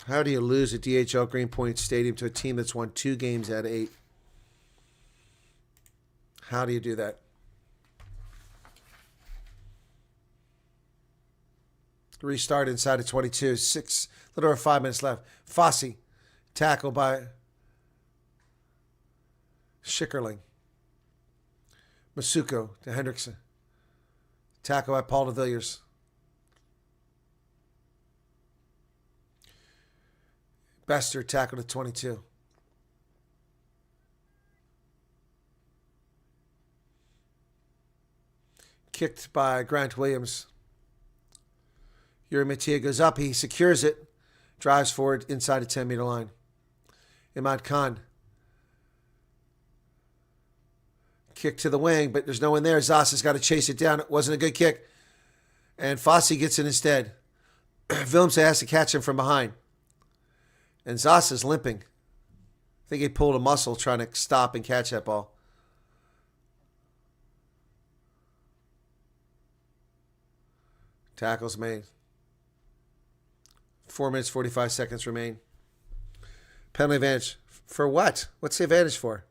How do you lose at DHL Greenpoint Stadium to a team that's won 2 games out of 8? How do you do that? Restart inside of 22. Little over 5 minutes left. Fossey. Tackle by Schickerling. Masuko to Hendrickson. Tackle by Paul de Villiers. Bester tackled at 22. Kicked by Grant Williams. Yuri Mattia goes up. He secures it. Drives forward inside the 10-meter line. Imad Khan. Kick to the wing, but there's no one there. Zasa's got to chase it down. It wasn't a good kick. And Fossey gets it instead. Willemse has to catch him from behind. And Zasa's limping. I think he pulled a muscle trying to stop and catch that ball. Tackles made. 4 minutes, 45 seconds remain. Penalty advantage. For what? What's the advantage for?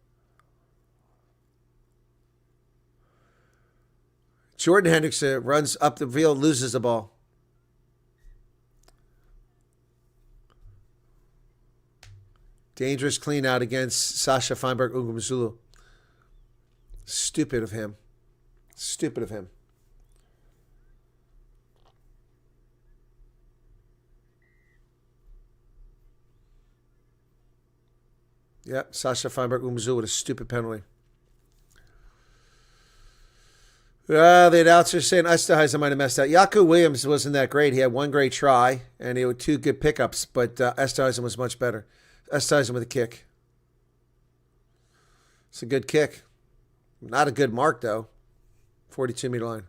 Jordan Hendrickson runs up the field, loses the ball. Dangerous clean out against Sasha Feinberg Ugumzulu. Stupid of him. Stupid of him. Yep, Sasha Feinberg Ugumzulu with a stupid penalty. The announcer's saying Esterhuizen might have messed out. Yaku Williams wasn't that great. He had one great try, and he had 2 good pickups, but Esterhuizen was much better. Esterhuizen with a kick. It's a good kick. Not a good mark, though. 42-meter line.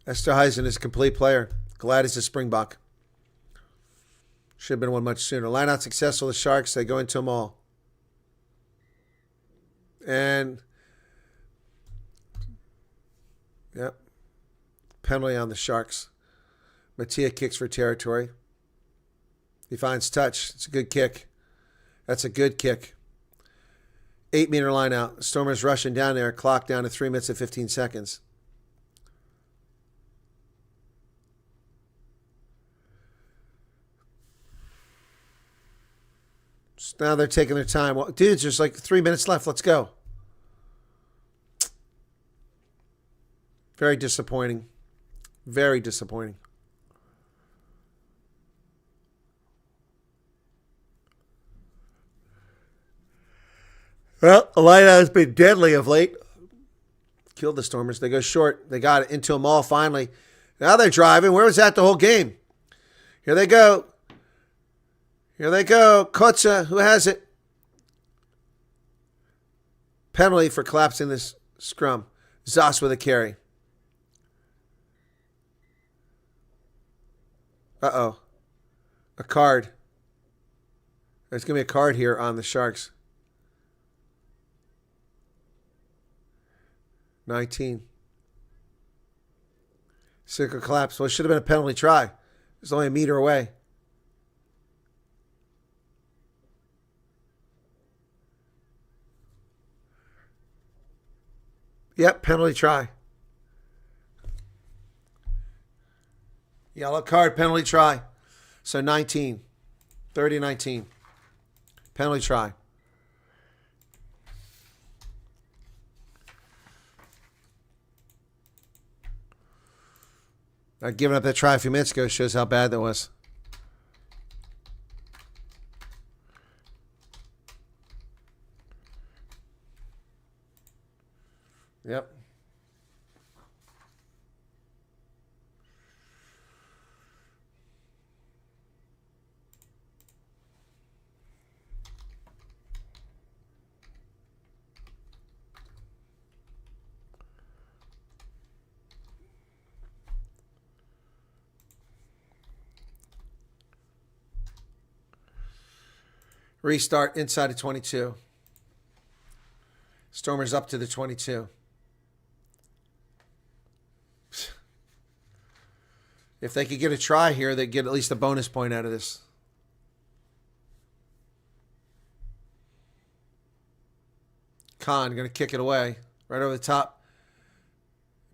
Esterhuizen is a complete player. Glad he's a Springbok. Should have been one much sooner. Line out successful. The Sharks, they go into them all. And, yep, penalty on the Sharks. Mattia kicks for territory. He finds touch. It's a good kick. That's a good kick. 8-meter line out. Stormers rushing down there. Clock down to 3 minutes and 15 seconds. So now they're taking their time. Well, dudes, there's like 3 minutes left. Let's go. Very disappointing. Very disappointing. Well, the lineout has been deadly of late. Killed the Stormers. They go short. They got it into them all finally. Now they're driving. Where was that the whole game? Here they go. Here they go. Kotza, who has it? Penalty for collapsing this scrum. Zos with a carry. Uh-oh. A card. There's going to be a card here on the Sharks. 19. Circle collapse. Well, it should have been a penalty try. It's only a meter away. Yep, penalty try. Yellow card, penalty try. So 19. 30-19. Penalty try. Not giving up that try a few minutes ago shows how bad that was. Yep. Restart inside of 22. Stormers up to the 22. If they could get a try here, they'd get at least a bonus point out of this. Khan going to kick it away. Right over the top.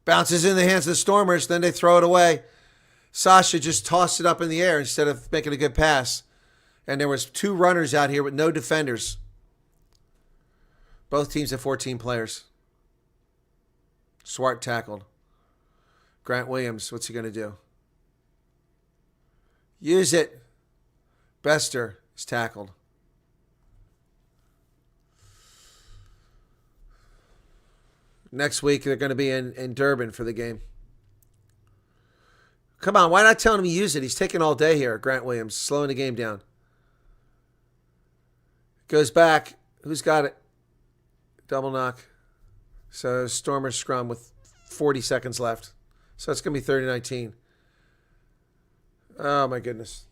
Bounces in the hands of the Stormers. Then they throw it away. Sasha just tossed it up in the air instead of making a good pass. And there was 2 runners out here with no defenders. Both teams have 14 players. Swart tackled. Grant Williams, what's he going to do? Use it. Bester is tackled. Next week, they're going to be in Durban for the game. Come on, why not telling him to use it? He's taking all day here, Grant Williams, slowing the game down. Goes back. Who's got it? Double knock. So Stormers scrum with 40 seconds left. So it's going to be 30-19. Oh, my goodness.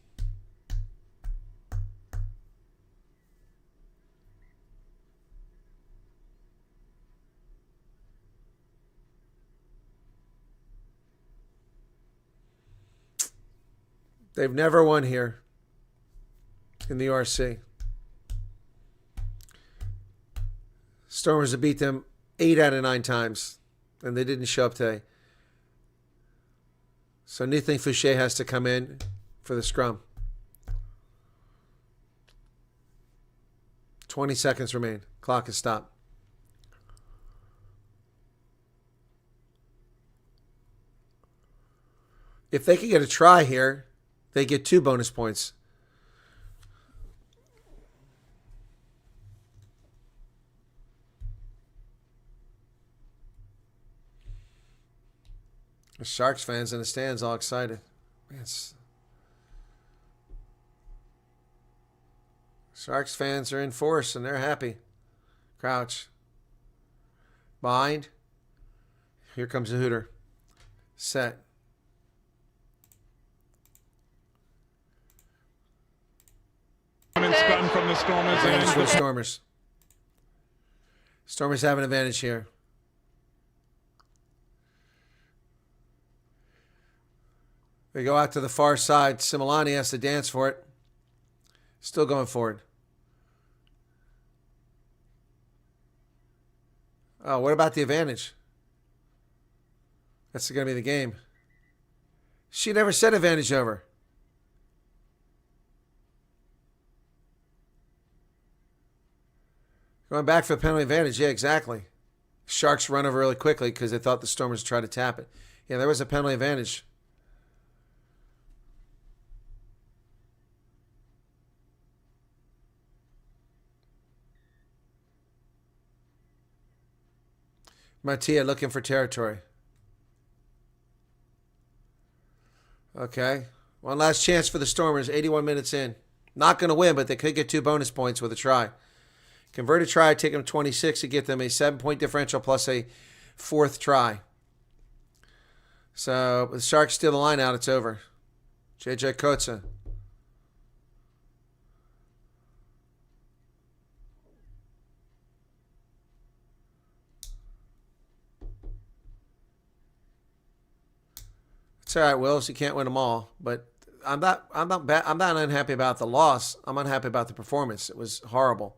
They've never won here in the RC. Stormers have beat them 8 out of 9 times, and they didn't show up today. So Nathan Fouché has to come in for the scrum. 20 seconds remain. Clock is stopped. If they can get a try here, they get 2 bonus points. The Sharks fans in the stands all excited. Man, Sharks fans are in force and they're happy. Crouch. Bind. Here comes the hooter. Set. Scrum from the Stormers. Advantage for the Stormers. Stormers have an advantage here. They go out to the far side. Similani has to dance for it. Still going forward. Oh, what about the advantage? That's going to be the game. She never said advantage over. Going back for the penalty advantage. Yeah, exactly. Sharks run over really quickly because they thought the Stormers would try to tap it. Yeah, there was a penalty advantage. Mattia looking for territory. Okay. One last chance for the Stormers. 81 minutes in. Not going to win, but they could get 2 bonus points with a try. Converted try, take them 26 to get them a 7-point differential plus a 4th try. So the Sharks steal the line out. It's over. JJ Kotza. It's all right, Wills. You can't win them all, but I'm not unhappy about the loss. I'm unhappy about the performance. It was horrible.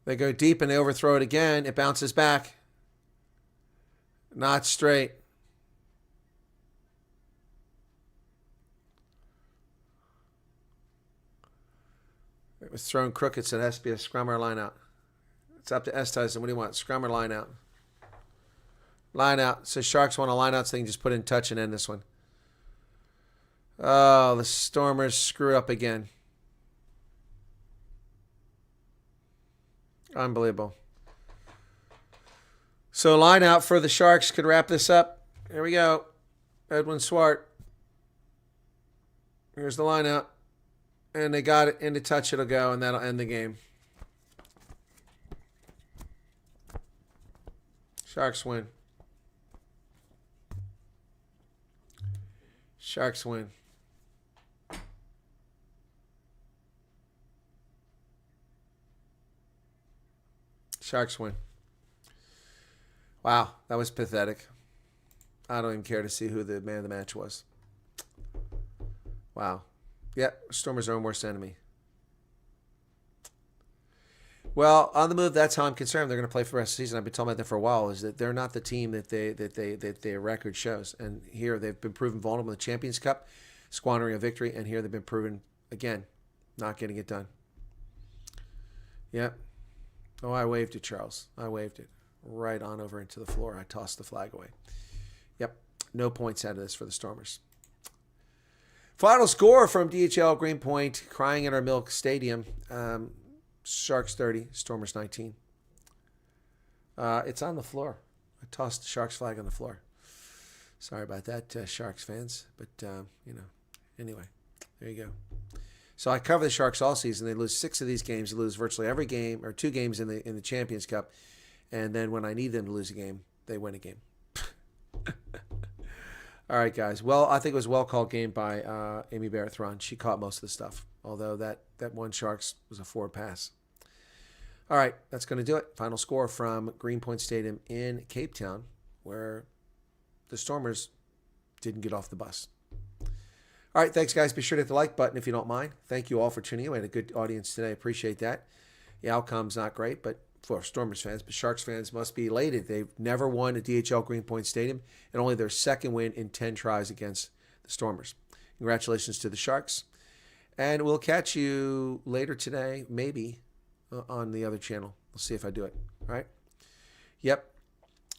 They go deep and they overthrow it again. It bounces back. Not straight. It was thrown crooked, so it has to be a scrum or line out. It's up to Esteisen. What do you want? Scrum or line out? Line out. So Sharks want a line out, so they can just put in touch and end this one. Oh, the Stormers screw up again. Unbelievable. So line out for the Sharks could wrap this up. Here we go. Edwin Swart. Here's the line out. And they got it into touch. It'll go, and that'll end the game. Sharks win. Sharks win. Sharks win. Wow, that was pathetic. I don't even care to see who the man of the match was. Wow. Yep, Stormers are our worst enemy. Well, on the move, that's how I'm concerned. They're going to play for the rest of the season. I've been talking about that for a while. Is that they're not the team that their record shows. And here they've been proven vulnerable in the Champions Cup, squandering a victory, and here they've been proven again, not getting it done. Yep. Oh, I waved it, Charles. I waved it right on over into the floor. I tossed the flag away. Yep. No points out of this for the Stormers. Final score from DHL Greenpoint, crying at our Milk Stadium. Sharks 30, Stormers 19. It's on the floor. I tossed the Sharks flag on the floor. Sorry about that, Sharks fans. But, anyway, there you go. So I cover the Sharks all season. They lose 6 of these games. They lose virtually every game, or 2 games in the Champions Cup. And then when I need them to lose a game, they win a game. All right, guys. Well, I think it was a well-called game by Amy Barrett-Thron. She caught most of the stuff, although that one Sharks was a forward pass. All right, that's going to do it. Final score from Greenpoint Stadium in Cape Town, where the Stormers didn't get off the bus. All right, thanks, guys. Be sure to hit the like button if you don't mind. Thank you all for tuning in. We had a good audience today. Appreciate that. The outcome's not great, but for Stormers fans, but Sharks fans must be elated. They've never won at DHL Greenpoint Stadium, and only their second win in 10 tries against the Stormers. Congratulations to the Sharks. And we'll catch you later today, maybe, on the other channel. We'll see if I do it. All right? Yep.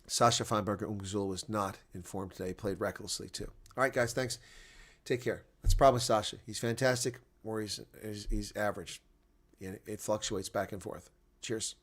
Sasha Feinberger Umgazula was not informed today. He played recklessly, too. All right, guys, thanks. Take care. That's probably Sasha. He's fantastic, or he's average. It fluctuates back and forth. Cheers.